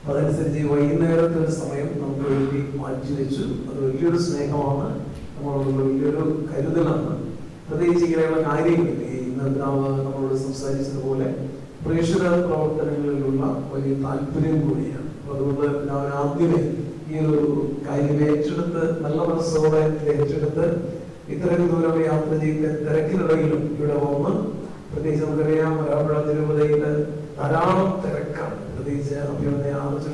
അതനുസരിച്ച് വൈകുന്നേരത്തെ ഒരു സമയം നമുക്ക് വേണ്ടി മാറ്റിവെച്ചു. അത് വലിയൊരു സ്നേഹമാണ്, നമ്മളോട് വലിയൊരു കരുതലാണ്. പ്രത്യേകിച്ച് ഇങ്ങനെയുള്ള കാര്യങ്ങളിൽ ഇന്ന് നമ്മളോട് സംസാരിച്ചതുപോലെ പ്രേക്ഷിത പ്രവർത്തനങ്ങളിലുള്ള വലിയ താല്പര്യം കൂടിയാണ്. അതുകൊണ്ട് ഞാൻ ആദ്യമേ ഈ ഒരു കാര്യം ഏറ്റെടുത്ത് നല്ല മനസ്സോടെ ഏറ്റെടുത്ത് ഇത്രയും ദൂരം യാത്ര ചെയ്ത് തിരക്കിനിടയിലും ഇവിടെ വന്ന്, പ്രത്യേകിച്ച് നമുക്കറിയാം വരാപ്പുഴ തിരുവല്ലയില് ധാരാളം തിരക്കാണ്. പ്രത്യേകിച്ച് അഭിനന്ദ ആർച്ച്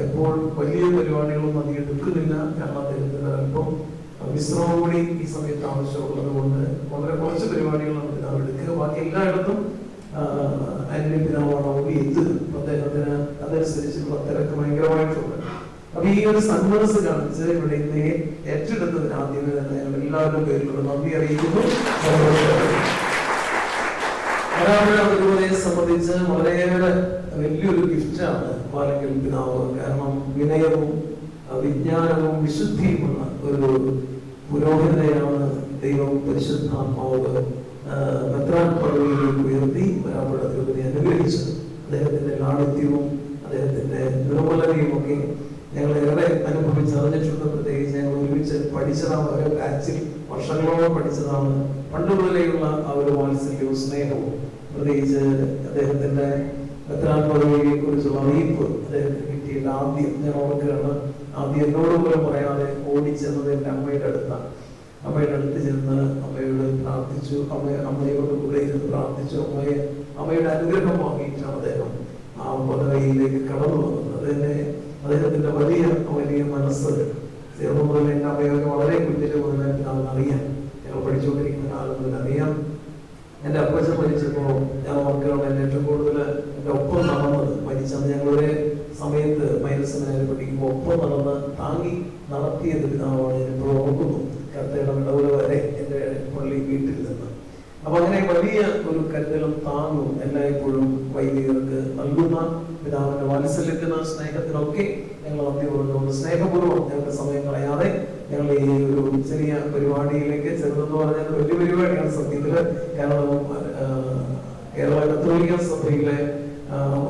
എപ്പോൾ വലിയ പരിപാടികളൊന്നും അധികം എടുക്കുന്നില്ല. കാരണം അദ്ദേഹത്തിന് അല്പം വിശ്രമം കൂടി ഈ സമയത്ത് ആവശ്യമുള്ളത് കൊണ്ട് വളരെ കുറച്ച് പരിപാടികളാണ് പിതാവ് എടുക്കുക. ബാക്കി എല്ലായിടത്തും അതിന്റെ പിതാവാണ് ഓടി എത്തുന്നത്. അദ്ദേഹത്തിന് അതനുസരിച്ചുള്ള തിരക്ക് ഭയങ്കരമായിട്ടുണ്ട്. അപ്പൊ ഈ ഒരു സന്മനസ് കാണിച്ച് ഇവിടെ ഇന്ന് ഏറ്റെടുത്തതിന് ആദ്യമേ തന്നെ ഞങ്ങൾ എല്ലാവരുടെ പേരിലുള്ള നന്ദി അറിയിക്കുന്നു. അതുപോലെ സംബന്ധിച്ച് വളരെയേറെ വലിയൊരു ഗിഫ്റ്റാണ് പാലക്കൽ പിതാവ്. കാരണം വിനയവും വിജ്ഞാനവും വിശുദ്ധിയുമുള്ള ഒരു പുരോഹിതനെയാണ് ദൈവം പരിശുദ്ധാത്മാവ് മെത്രാൻ പദവിയിലേക്ക് ഉയർത്തി വരാപ്പുഴ തിരുവല്ലയെ അനുഗ്രഹിച്ചത്. അദ്ദേഹത്തിന്റെ ലാളിത്യവും അദ്ദേഹത്തിന്റെ നിർമ്മലതയും ഒക്കെ ഞങ്ങൾ ഏറെ അനുഭവിച്ചറിഞ്ഞിട്ടുണ്ട്. പ്രത്യേകിച്ച് ഞങ്ങൾ ഒരുമിച്ച് പഠിച്ചതാണ്, ഒരു ബാച്ചിൽ വർഷങ്ങളോളം പഠിച്ചതാണ്. പണ്ട് മുതലേയുള്ള ആ ഒരു വാത്സല്യവും സ്നേഹവും, പ്രത്യേകിച്ച് അദ്ദേഹത്തിന്റെ മെത്രാൻ പദവിയെ കുറിച്ചുള്ള അറിയിപ്പ് അദ്ദേഹത്തിന് കിട്ടിയിട്ട് ആദ്യം ഞാൻ ഓർക്കുകയാണ്. ആദ്യം എന്നോട് പോലും പറയാതെ ഓടിച്ചെന്നത് എൻ്റെ അമ്മയുടെ അടുത്താണ്. അമ്മയുടെ അടുത്ത് ചെന്ന് അമ്മയോട് പ്രാർത്ഥിച്ചു. അമ്മയോട് കൂടെ ഇരുന്ന് പ്രാർത്ഥിച്ചു. അമ്മയുടെ അനുഗ്രഹം വാങ്ങിയിട്ടാണ് അദ്ദേഹം ആ പദവിയിലേക്ക് കടന്നു വന്നത്. അദ്ദേഹത്തിന്റെ വലിയ മനസ്സ് ചെറുപ്പം മുതൽ എൻ്റെ അമ്മയൊക്കെ വളരെ കുഞ്ഞില് മുതൽ അറിയാം. ഞങ്ങൾ പഠിച്ചുകൊണ്ടിരിക്കുന്ന കാലം മുതൽ അറിയാം. എൻ്റെ അപ്പച്ചൻ മരിച്ചപ്പോൾ ഞാൻ ഓർക്കുകയാണ്, എന്നെ ഏറ്റവും കൂടുതൽ എൻ്റെ ഒപ്പം നടന്നത്, മരിച്ചത് ഞങ്ങളുടെ സമയത്ത് മൈനസിനായി പഠിക്കുമ്പോൾ ഒപ്പം നടന്ന് താങ്ങി നടത്തിയത് പിതാവാണ്. ഞാൻ ഇപ്പോൾ ഓർക്കുന്നു. കർത്തയുടെ വിടവുകൾ വരെ എൻ്റെ പള്ളി വീട്ടിൽ നിന്ന്. അപ്പൊ അങ്ങനെ വലിയ ഒരു കരുതലും താങ്ങും എല്ലായ്പ്പോഴും വൈദികർക്ക് നൽകുന്ന പിതാവിന്റെ വാത്സല്യത്തിന് സ്നേഹത്തിനൊക്കെ ഞങ്ങൾ നന്ദി പറഞ്ഞുകൊണ്ട് സ്നേഹപൂർവ്വം ഞങ്ങൾക്ക് സമയം കളയാതെ ഞങ്ങൾ ഈ ഒരു ചെറിയ പരിപാടിയിലേക്ക്, ചെറുതെന്ന് പറഞ്ഞാൽ വലിയ പരിപാടിയാണ് സത്യത്തില്. കേരള കത്തോലിക്ക സഭയിലെ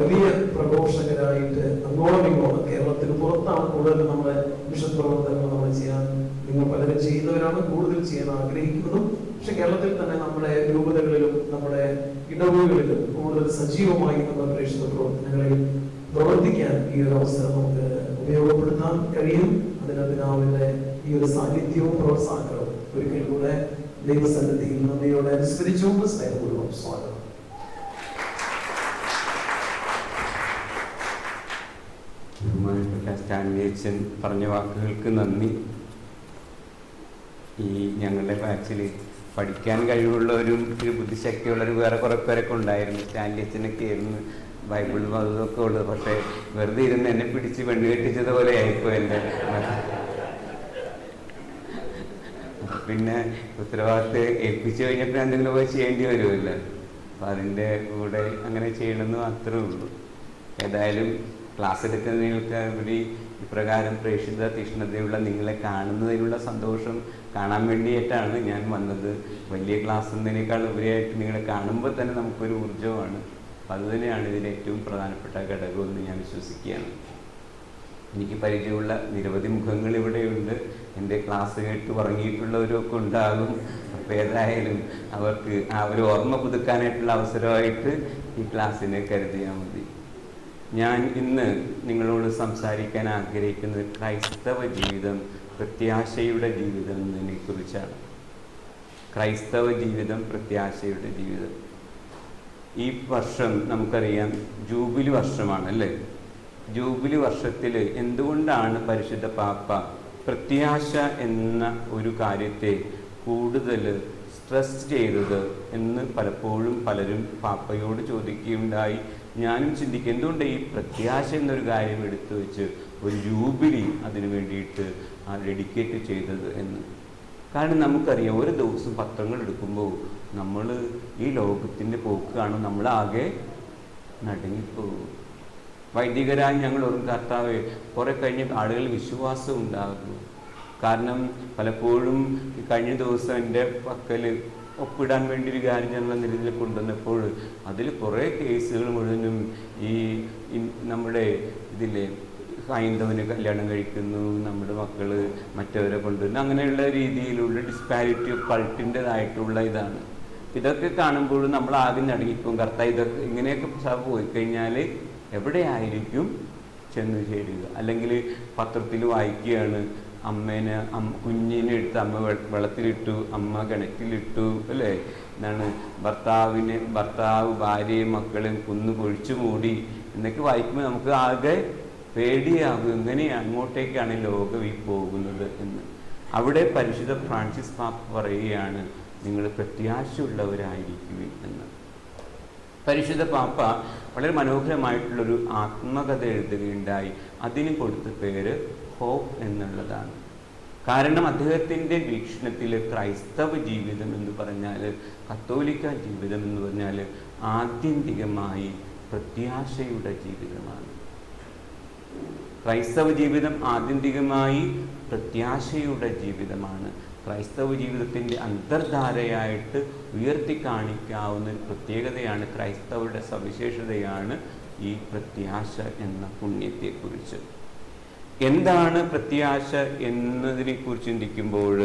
വലിയ പ്രഘോഷകരായിട്ട് അങ്ങോളം ഇങ്ങോളം കേരളത്തിന് പുറത്താണ് കൂടുതൽ നമ്മുടെ മിഷൻ പ്രവർത്തനങ്ങൾ നമ്മൾ ചെയ്യാൻ നിങ്ങൾ പലരും ചെയ്യുന്നവരാണ്, കൂടുതൽ ചെയ്യാൻ ആഗ്രഹിക്കുന്നതും. പക്ഷെ കേരളത്തിൽ തന്നെ നമ്മുടെ രൂപതകളിലും നമ്മുടെ ഇടവുകളിലും കൂടുതൽ സജീവമായി നമ്മുടെ പ്രേക്ഷിത പ്രവർത്തനങ്ങളിൽ പ്രവർത്തിക്കാൻ ഈ ഒരു അവസരം നമുക്ക് ഉപയോഗപ്പെടുത്താൻ കഴിയും. അതിന് പിതാവിന്റെ ഈ ഒരു സാന്നിധ്യവും പ്രോത്സാഹനവും ഒരിക്കൽ കൂടെ ദൈവസന്നിധിയിൽ നന്ദിയോടെ അനുസ്മരിച്ചുകൊണ്ട് സ്നേഹപൂർവ്വം സ്വാഗതം. സ്റ്റാൻലിയച്ചൻ പറഞ്ഞ വാക്കുകൾക്ക് നന്ദി. ഈ ഞങ്ങളുടെ ബാച്ചിൽ പഠിക്കാൻ കഴിവുള്ളവരും ബുദ്ധിശക്തിയുള്ളവരും വേറെ കുറേ പേരൊക്കെ ഉണ്ടായിരുന്നു. സ്റ്റാൻലിയച്ചനൊക്കെ ആയിരുന്നു ബൈബിളും അതൊക്കെ ഉള്ളത്. പക്ഷേ വെറുതെ ഇരുന്ന് എന്നെ പിടിച്ച് പെണ്ണ് കെട്ടിച്ചതുപോലെ ആയിപ്പോ എൻ്റെ. പിന്നെ ഉത്തരവാദിത്തം ഏൽപ്പിച്ചു കഴിഞ്ഞപ്പോൾ എന്തെങ്കിലും പോയി ചെയ്യേണ്ടി വരുമല്ലോ. അപ്പം അതിൻ്റെ കൂടെ അങ്ങനെ ചെയ്യണമെന്ന് മാത്രമേ ഉള്ളൂ. ഏതായാലും ക്ലാസ് എടുക്കുന്നതിനൊക്കെ ഉപരി ഇപ്രകാരം പ്രേക്ഷിത തീഷ്ണതയുള്ള നിങ്ങളെ കാണുന്നതിനുള്ള സന്തോഷം കാണാൻ വേണ്ടിയിട്ടാണ് ഞാൻ വന്നത്. വലിയ ക്ലാസ് എന്നതിനേക്കാൾ ഉപരിയായിട്ട് നിങ്ങളെ കാണുമ്പോൾ തന്നെ നമുക്കൊരു ഊർജ്ജമാണ്. അപ്പം അതുതന്നെയാണ് ഇതിൻ്റെ ഏറ്റവും പ്രധാനപ്പെട്ട ഘടകമെന്ന് ഞാൻ വിശ്വസിക്കുകയാണ്. എനിക്ക് പരിചയമുള്ള നിരവധി മുഖങ്ങൾ ഇവിടെയുണ്ട്. എൻ്റെ ക്ലാസ് കേട്ട് ഉറങ്ങിയിട്ടുള്ളവരൊക്കെ ഉണ്ടാകും. അപ്പോൾ ഏതായാലും അവർക്ക് ആ ഒരു ഓർമ്മ പുതുക്കാനായിട്ടുള്ള അവസരമായിട്ട് ഈ ക്ലാസ്സിനെ കരുതിയാൽ മതി. ഞാൻ ഇന്ന് നിങ്ങളോട് സംസാരിക്കാൻ ആഗ്രഹിക്കുന്നത് ക്രൈസ്തവ ജീവിതം, പ്രത്യാശയുടെ ജീവിതം എന്നതിനെ കുറിച്ചാണ്. ക്രൈസ്തവ ജീവിതം, പ്രത്യാശയുടെ ജീവിതം. ഈ വർഷം നമുക്കറിയാം ജൂബിലി വർഷമാണ് അല്ലേ? ജൂബിലി വർഷത്തിൽ എന്തുകൊണ്ടാണ് പരിശുദ്ധ പാപ്പ പ്രത്യാശ എന്ന ഒരു കാര്യത്തെ കൂടുതൽ സ്ട്രെസ് ചെയ്തത് എന്ന് പലപ്പോഴും പലരും പാപ്പയോട് ചോദിക്കുകയുണ്ടായി. ഞാനും ചിന്തിക്കും, എന്തുകൊണ്ട് ഈ പ്രത്യാശ എന്നൊരു കാര്യം എടുത്തു വെച്ച് ഒരു ജൂബിലി അതിനു വേണ്ടിയിട്ട് ഡെഡിക്കേറ്റ് ചെയ്തത് എന്ന്. കാരണം നമുക്കറിയാം, ഒരു ദിവസം പത്രങ്ങൾ എടുക്കുമ്പോൾ നമ്മൾ ഈ ലോകത്തിൻ്റെ പോക്ക് കാണും, നമ്മളാകെ നടുങ്ങിപ്പോകും. വൈദികരായി ഞങ്ങൾ ഒരു കർത്താവെ കുറെ കഴിഞ്ഞ് ആളുകൾ വിശ്വാസം ഉണ്ടാകുന്നു. കാരണം പലപ്പോഴും കഴിഞ്ഞ ദിവസം എൻ്റെ പക്കൽ ഒപ്പിടാൻ വേണ്ടി ഒരു കാര്യം ഞങ്ങൾ നിലയിൽ കൊണ്ടുവന്നപ്പോൾ അതിൽ കുറേ കേസുകൾ മുഴുവനും ഈ നമ്മുടെ ഇതിലെ ഹൈന്ദവന് കല്യാണം കഴിക്കുന്നു, നമ്മുടെ മക്കൾ മറ്റവരെ കൊണ്ടുവരുന്നു, അങ്ങനെയുള്ള രീതിയിലുള്ള ഡിസ്പാരിറ്റി ഓഫ് കൾട്ടിൻ്റെതായിട്ടുള്ള ഇതാണ്. ഇതൊക്കെ കാണുമ്പോൾ നമ്മൾ ആദ്യം നടുങ്ങിപ്പോകും. കർത്താവ് ഇതൊക്കെ ഇങ്ങനെയൊക്കെ പോയി കഴിഞ്ഞാൽ എവിടെയായിരിക്കും ചെന്ന് ചേരുക? അല്ലെങ്കിൽ പത്രത്തിൽ വായിക്കുകയാണ്, കുഞ്ഞിനെ എടുത്ത് അമ്മ വെള്ളത്തിലിട്ടു, അമ്മ കിണറ്റിലിട്ടു അല്ലേ, എന്താണ് ഭർത്താവ് ഭാര്യയും മക്കളെയും കുന്നു പൊഴിച്ചു മൂടി എന്നൊക്കെ വായിക്കുമ്പോൾ നമുക്ക് ആകെ പേടിയാകും. എങ്ങനെ അങ്ങോട്ടേക്കാണ് ലോകം ഈ പോകുന്നത് എന്ന്. അവിടെ പരിശുദ്ധ ഫ്രാൻസിസ് പാപ്പ പറയുകയാണ്, നിങ്ങൾ പ്രത്യാശയുള്ളവരായിരിക്കും എന്ന്. പരിശുദ്ധ പാപ്പ വളരെ മനോഹരമായിട്ടുള്ളൊരു ആത്മകഥ എഴുതുകയുണ്ടായി. അതിന് കൊടുത്ത പേര് ഹോപ്പ് എന്നുള്ളതാണ്. കാരണം അദ്ദേഹത്തിൻ്റെ വീക്ഷണത്തിൽ ക്രൈസ്തവ ജീവിതം എന്ന് പറഞ്ഞാൽ, കത്തോലിക്ക ജീവിതം എന്ന് പറഞ്ഞാൽ ആത്യന്തികമായി പ്രത്യാശയുടെ ജീവിതമാണ്. ക്രൈസ്തവ ജീവിതം ആത്യന്തികമായി പ്രത്യാശയുടെ ജീവിതമാണ്. ക്രൈസ്തവ ജീവിതത്തിൻ്റെ അന്തർധാരയായിട്ട് ഉയർത്തി കാണിക്കാവുന്ന ഒരു പ്രത്യേകതയാണ്, ക്രൈസ്തവരുടെ സവിശേഷതയാണ് ഈ പ്രത്യാശ എന്ന പുണ്യത്തെക്കുറിച്ച്. എന്താണ് പ്രത്യാശ എന്നതിനെക്കുറിച്ച് ചിന്തിക്കുമ്പോൾ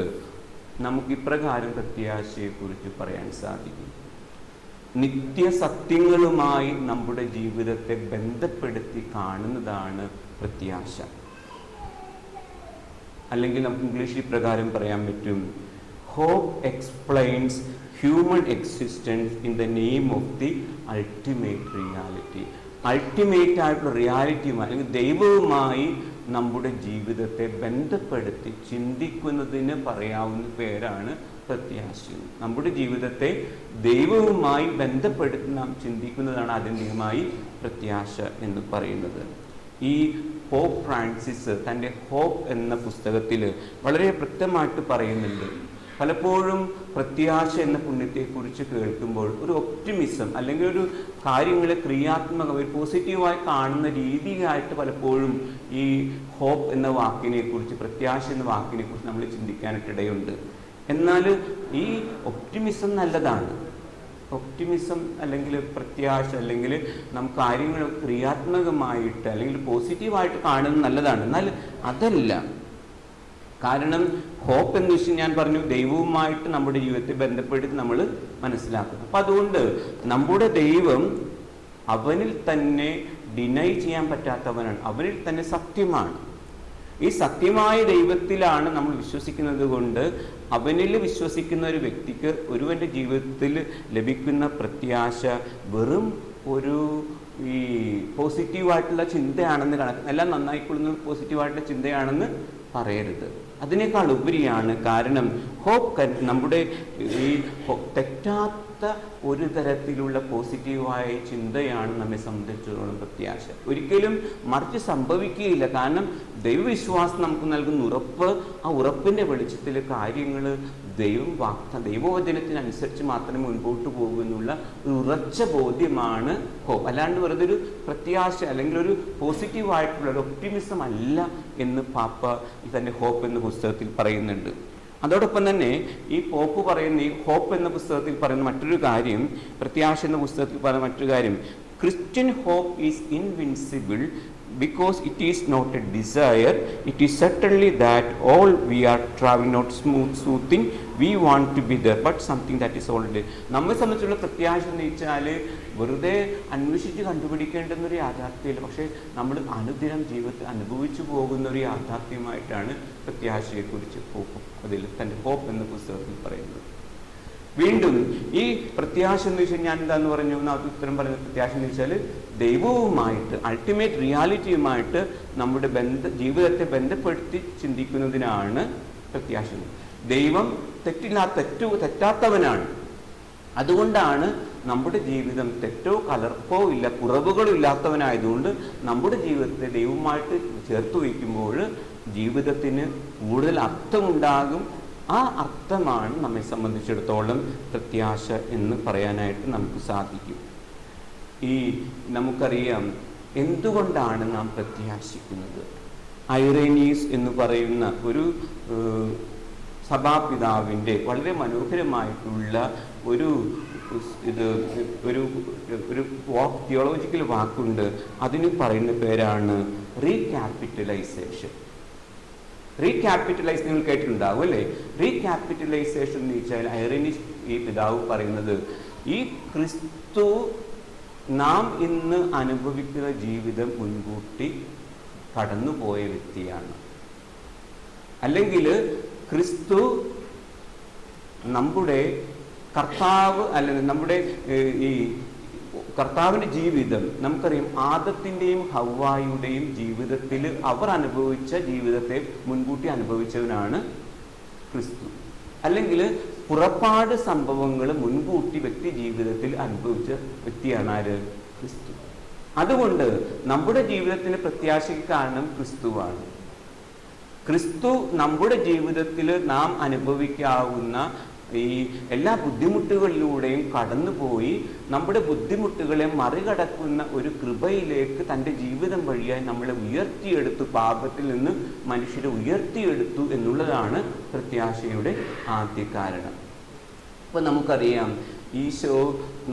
നമുക്കിപ്രകാരം പ്രത്യാശയെക്കുറിച്ച് പറയാൻ സാധിക്കും. നിത്യസത്യങ്ങളുമായി നമ്മുടെ ജീവിതത്തെ ബന്ധപ്പെടുത്തി കാണുന്നതാണ് പ്രത്യാശ. അല്ലെങ്കിൽ നമുക്ക് ഇംഗ്ലീഷിൽ പ്രകാരം പറയാൻ പറ്റും, hope explains human existence in the name of the ultimate reality. Ultimate ആയിട്ടുള്ള റിയാലിറ്റിയുമായി അല്ലെങ്കിൽ ദൈവവുമായി നമ്മുടെ ജീവിതത്തെ ബന്ധപ്പെടുത്തി ചിന്തിക്കുന്നതിന് പറയാവുന്ന പേരാണ് പ്രത്യാശ. നമ്മുടെ ജീവിതത്തെ ദൈവവുമായി ബന്ധപ്പെടുത്തി നാം ചിന്തിക്കുന്നതാണ് ആത്യന്തികമായി പ്രത്യാശ എന്ന് പറയുന്നത്. ഈ പോപ്പ് ഫ്രാൻസിസ് തൻ്റെ ഹോപ്പ് എന്ന പുസ്തകത്തിൽ വളരെ വ്യക്തമായിട്ട് പറയുന്നുണ്ട്. പലപ്പോഴും പ്രത്യാശ എന്ന പുണ്യത്തെക്കുറിച്ച് കേൾക്കുമ്പോൾ ഒരു ഒപ്റ്റിമിസം അല്ലെങ്കിൽ ഒരു കാര്യങ്ങളെ ക്രിയാത്മകം ഒരു പോസിറ്റീവായി കാണുന്ന രീതിയായിട്ട് പലപ്പോഴും ഈ ഹോപ്പ് എന്ന വാക്കിനെക്കുറിച്ച്, പ്രത്യാശ എന്ന വാക്കിനെക്കുറിച്ച് നമ്മൾ ചിന്തിക്കാനായിട്ടിടയുണ്ട്. എന്നാൽ ഈ ഒപ്റ്റിമിസം നല്ലതാണ്. ഒപ്റ്റിമിസം അല്ലെങ്കിൽ പ്രത്യാശ അല്ലെങ്കിൽ നമുക്ക് കാര്യങ്ങൾ ക്രിയാത്മകമായിട്ട് അല്ലെങ്കിൽ പോസിറ്റീവായിട്ട് കാണുന്നത് നല്ലതാണ്. എന്നാൽ അതല്ല. കാരണം ഹോപ്പ് എന്ന് വെച്ചാൽ ഞാൻ പറഞ്ഞു, ദൈവവുമായിട്ട് നമ്മുടെ ജീവിതത്തെ ബന്ധപ്പെടുത്തി നമ്മൾ മനസ്സിലാക്കുന്നു. അപ്പം അതുകൊണ്ട് നമ്മുടെ ദൈവം അവനിൽ തന്നെ ഡിനൈ ചെയ്യാൻ പറ്റാത്തവനാണ്, അവനിൽ തന്നെ സത്യമാണ്. ഈ സത്യമായ ദൈവത്തിലാണ് നമ്മൾ വിശ്വസിക്കുന്നത് കൊണ്ട് അവനിൽ വിശ്വസിക്കുന്ന ഒരു വ്യക്തിക്ക് ഒരുവൻ്റെ ജീവിതത്തിൽ ലഭിക്കുന്ന പ്രത്യാശ വെറും ഒരു ഈ പോസിറ്റീവായിട്ടുള്ള ചിന്തയാണെന്ന് എല്ലാം നന്നായിക്കൊള്ളുന്ന പോസിറ്റീവായിട്ടുള്ള ചിന്തയാണെന്ന് പറയരുത്. അതിനേക്കാൾ ഉപരിയാണ്. കാരണം ഹോപ്പ് നമ്മുടെ ഈ തെറ്റാത്ത ഒരു തരത്തിലുള്ള പോസിറ്റീവായ ചിന്തയാണ് നമ്മെ സംബന്ധിച്ചിടത്തോളം പ്രത്യാശ. ഒരിക്കലും മറിച്ച് സംഭവിക്കുകയില്ല. കാരണം ദൈവവിശ്വാസം നമുക്ക് നൽകുന്ന ഉറപ്പ്, ആ ഉറപ്പിൻ്റെ വെളിച്ചത്തിൽ കാര്യങ്ങൾ ദൈവവചനത്തിനനുസരിച്ച് മാത്രമേ മുൻപോട്ട് പോകൂ എന്നുള്ള ഒരു ഉറച്ച ബോധ്യമാണ് ഹോപ്പ്. അല്ലാണ്ട് വെറുതെ ഒരു പ്രത്യാശ അല്ലെങ്കിൽ ഒരു പോസിറ്റീവായിട്ടുള്ള ഒരു ഒപ്റ്റിമിസം അല്ല എന്ന് പാപ്പ തൻ്റെ ഹോപ്പ് എന്ന പുസ്തകത്തിൽ പറയുന്നുണ്ട്. അതോടൊപ്പം തന്നെ ഈ പോപ്പ് പറയുന്ന ഈ ഹോപ്പ് എന്ന പുസ്തകത്തിൽ പറയുന്ന മറ്റൊരു കാര്യം, പ്രത്യാശ എന്ന പുസ്തകത്തിൽ പറയുന്ന മറ്റൊരു കാര്യം, Christian hope is invincible because it is not a desire, it is certainly that all we are traveling not smoothing, we want to be there, but something that is already. നമ്മെ സംബന്ധിച്ചുള്ള പ്രത്യാശ എന്ന് വെച്ചാൽ വെറുതെ അന്വേഷിച്ച് കണ്ടുപിടിക്കേണ്ടുന്നൊരു യാഥാർത്ഥ്യമില്ല, പക്ഷേ നമ്മൾ അനുദിനം ജീവിതത്തിൽ അനുഭവിച്ചു പോകുന്ന ഒരു യാഥാർത്ഥ്യമായിട്ടാണ് പ്രത്യാശയെക്കുറിച്ച് അതിൽ തൻ്റെ ഹോപ്പ് എന്ന പുസ്തകത്തിൽ പറയുന്നത്. വീണ്ടും ഈ പ്രത്യാശ എന്ന് വെച്ചാൽ ഞാൻ എന്താന്ന് പറഞ്ഞു, ഉത്തരം പറയുന്ന പ്രത്യാശ എന്ന് വെച്ചാൽ ദൈവവുമായിട്ട്, അൾട്ടിമേറ്റ് റിയാലിറ്റിയുമായിട്ട് നമ്മുടെ ജീവിതത്തെ ബന്ധപ്പെടുത്തി ചിന്തിക്കുന്നതിനാണ് പ്രത്യാശ. ദൈവം തെറ്റാത്തവനാണ്. അതുകൊണ്ടാണ് നമ്മുടെ ജീവിതം തെറ്റോ കലർപ്പോ ഇല്ല, കുറവുകളും ഇല്ലാത്തവനായതുകൊണ്ട് നമ്മുടെ ജീവിതത്തെ ദൈവവുമായിട്ട് ചേർത്ത് വയ്ക്കുമ്പോൾ ജീവിതത്തിന് കൂടുതൽ അർത്ഥമുണ്ടാകും. ആ അർത്ഥമാണ് നമ്മെ സംബന്ധിച്ചിടത്തോളം പ്രത്യാശ എന്ന് പറയാനായിട്ട് നമുക്ക് സാധിക്കും. നമുക്കറിയാം എന്തുകൊണ്ടാണ് നാം പ്രത്യാശിക്കുന്നത്. ഐറേനീസ് എന്ന് പറയുന്ന ഒരു സഭാപിതാവിൻ്റെ വളരെ മനോഹരമായിട്ടുള്ള ഒരു തിയോളജിക്കൽ വാക്കുണ്ട്. അതിന് പറയുന്ന പേരാണ് റീക്യാപിറ്റലൈസേഷൻ. റീക്യാപിറ്റലൈസ് നിങ്ങൾ കേട്ടിട്ടുണ്ടാവും അല്ലേ? റീക്യാപിറ്റലൈസേഷൻ എന്ന് വെച്ചാൽ ഐറേനീസ് ഈ പിതാവ് പറയുന്നത്, ഈ ക്രിസ്തു നാം ഇന്ന് അനുഭവിക്കുന്ന ജീവിതം മുൻകൂട്ടി കടന്നുപോയ വ്യക്തിയാണ്. അല്ലെങ്കിൽ ക്രിസ്തു നമ്മുടെ കർത്താവ്, അല്ലെങ്കിൽ നമ്മുടെ ഈ കർത്താവിൻ്റെ ജീവിതം നമുക്കറിയാം, ആദത്തിൻ്റെയും ഹവ്വായുടെയും ജീവിതത്തിൽ അവർ അനുഭവിച്ച ജീവിതത്തെ മുൻകൂട്ടി അനുഭവിച്ചവനാണ് ക്രിസ്തു. അല്ലെങ്കിൽ പുറപ്പാട് സംഭവങ്ങൾ മുൻകൂട്ടി വ്യക്തി ജീവിതത്തിൽ അനുഭവിച്ച വ്യക്തിയാണ് ആര്? ക്രിസ്തു. അതുകൊണ്ട് നമ്മുടെ ജീവിതത്തിന് പ്രത്യാശയ്ക്ക് കാരണം ക്രിസ്തുവാണ്. ക്രിസ്തു നമ്മുടെ ജീവിതത്തിൽ നാം അനുഭവിക്കാവുന്ന ഈ എല്ലാ ബുദ്ധിമുട്ടുകളിലൂടെയും കടന്നുപോയി നമ്മുടെ ബുദ്ധിമുട്ടുകളെ മറികടക്കുന്ന ഒരു കൃപയിലേക്ക് തൻ്റെ ജീവിതം വഴിയായി നമ്മളെ ഉയർത്തിയെടുത്തു, പാപത്തിൽ നിന്ന് മനുഷ്യരെ ഉയർത്തിയെടുത്തു എന്നുള്ളതാണ് പ്രത്യാശയുടെ ആദ്യ കാരണം. അപ്പോൾ നമുക്കറിയാം, ഈശോ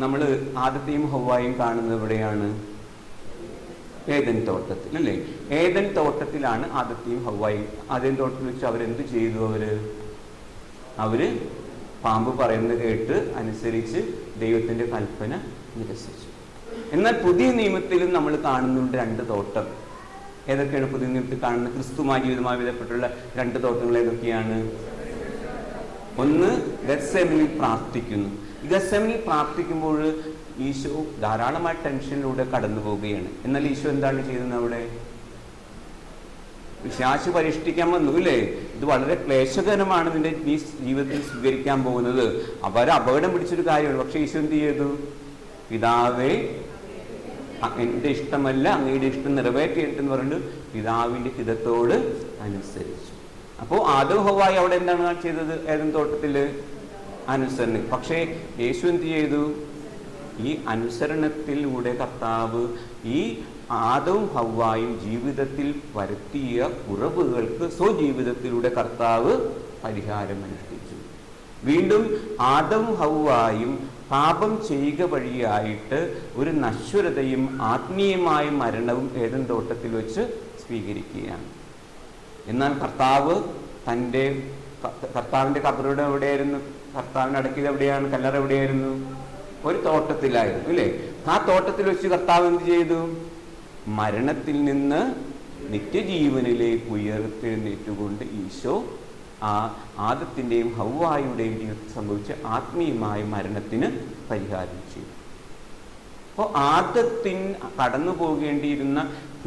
നമ്മൾ ആദത്തെയും ഹവ്വായും കാണുന്നത് എവിടെയാണ്? ഏദൻ തോട്ടത്തിൽ അല്ലേ? ഏദൻ തോട്ടത്തിലാണ് ആദത്തെയും ഹവ്വായും. ഏദൻ തോട്ടത്തിൽ വെച്ച് അവരെന്ത് ചെയ്തു? അവര് പാമ്പ് പറയുന്നത് കേട്ട് അനുസരിച്ച് ദൈവത്തിൻ്റെ കൽപ്പന നിരസിച്ചു. എന്നാൽ പുതിയ നിയമത്തിലും നമ്മൾ കാണുന്നുണ്ട് രണ്ട് തോട്ടം. ഏതൊക്കെയാണ് പുതിയ നിയമത്തിൽ കാണുന്നത്? ക്രിസ്തുമായി ജീവിതവുമായി ബന്ധപ്പെട്ടുള്ള രണ്ട് തോട്ടങ്ങൾ ഏതൊക്കെയാണ്? ഒന്ന്, ഗത്സെമനിൽ പ്രാർത്ഥിക്കുന്നു. ഈ ഗത്സെമനിൽ പ്രാർത്ഥിക്കുമ്പോൾ ഈശോ ധാരാളമായ ടെൻഷനിലൂടെ കടന്നു പോവുകയാണ്. എന്നാൽ ഈശോ എന്താണ് ചെയ്യുന്നത്? അവിടെ പിശാച് പരിഷ്ഠിക്കാൻ വന്നു അല്ലേ? ഇത് വളരെ ക്ലേശകരമാണ് നിന്റെ നീ ജീവിതത്തിൽ സ്വീകരിക്കാൻ പോകുന്നത്. അവരെ അപകടം പിടിച്ചൊരു കാര്യമാണ്. പക്ഷെ ഈശോ എന്ത് ചെയ്തു? പിതാവേ, എൻ്റെ ഇഷ്ടമല്ല അങ്ങയുടെ ഇഷ്ടം നിറവേറ്റിയിട്ടെന്ന് പറഞ്ഞിട്ട് പിതാവിൻ്റെ ഹിതത്തോട് അനുസരിച്ചു. അപ്പോൾ ആദം ഹവ്വായി അവിടെ എന്താണ് ചെയ്തത്? ഏദൻ തോട്ടത്തിൽ അനുസരണ. പക്ഷേ യേശു എന്ത് ചെയ്തു? ഈ അനുസരണത്തിലൂടെ കർത്താവ് ഈ ആദവും ഹവ്വായും ജീവിതത്തിൽ വരുത്തിയ കുറവുകൾക്ക് സ്വജീവിതത്തിലൂടെ കർത്താവ് പരിഹാരം അനുഷ്ഠിച്ചു. വീണ്ടും ആദവും ഹവ്വായും പാപം ചെയ്യുക വഴിയായിട്ട് ഒരു നശ്വരതയും ആത്മീയമായ മരണവും ഏദൻ തോട്ടത്തിൽ വെച്ച് സ്വീകരിക്കുകയാണ്. എന്നാൽ കർത്താവിൻ്റെ കബറുടെ എവിടെയായിരുന്നു? കർത്താവിൻ്റെ അടക്കിയത് എവിടെയാണ്? കല്ലറ എവിടെയായിരുന്നു? ഒരു തോട്ടത്തിലായിരുന്നു അല്ലേ? ആ തോട്ടത്തിൽ വെച്ച് കർത്താവ് എന്ത് ചെയ്തു? മരണത്തിൽ നിന്ന് നിത്യജീവനിലേക്ക് ഉയർത്തെഴുന്നേറ്റുകൊണ്ട് ഈശോ ആദത്തിൻ്റെയും ഹവ്വായുടെയും ജീവിതത്തിൽ സംഭവിച്ച ആത്മീയമായ മരണത്തിന് പരിഹാരം ചെയ്തു. അപ്പോൾ ആദത്തിന് കടന്നു പോകേണ്ടിയിരുന്ന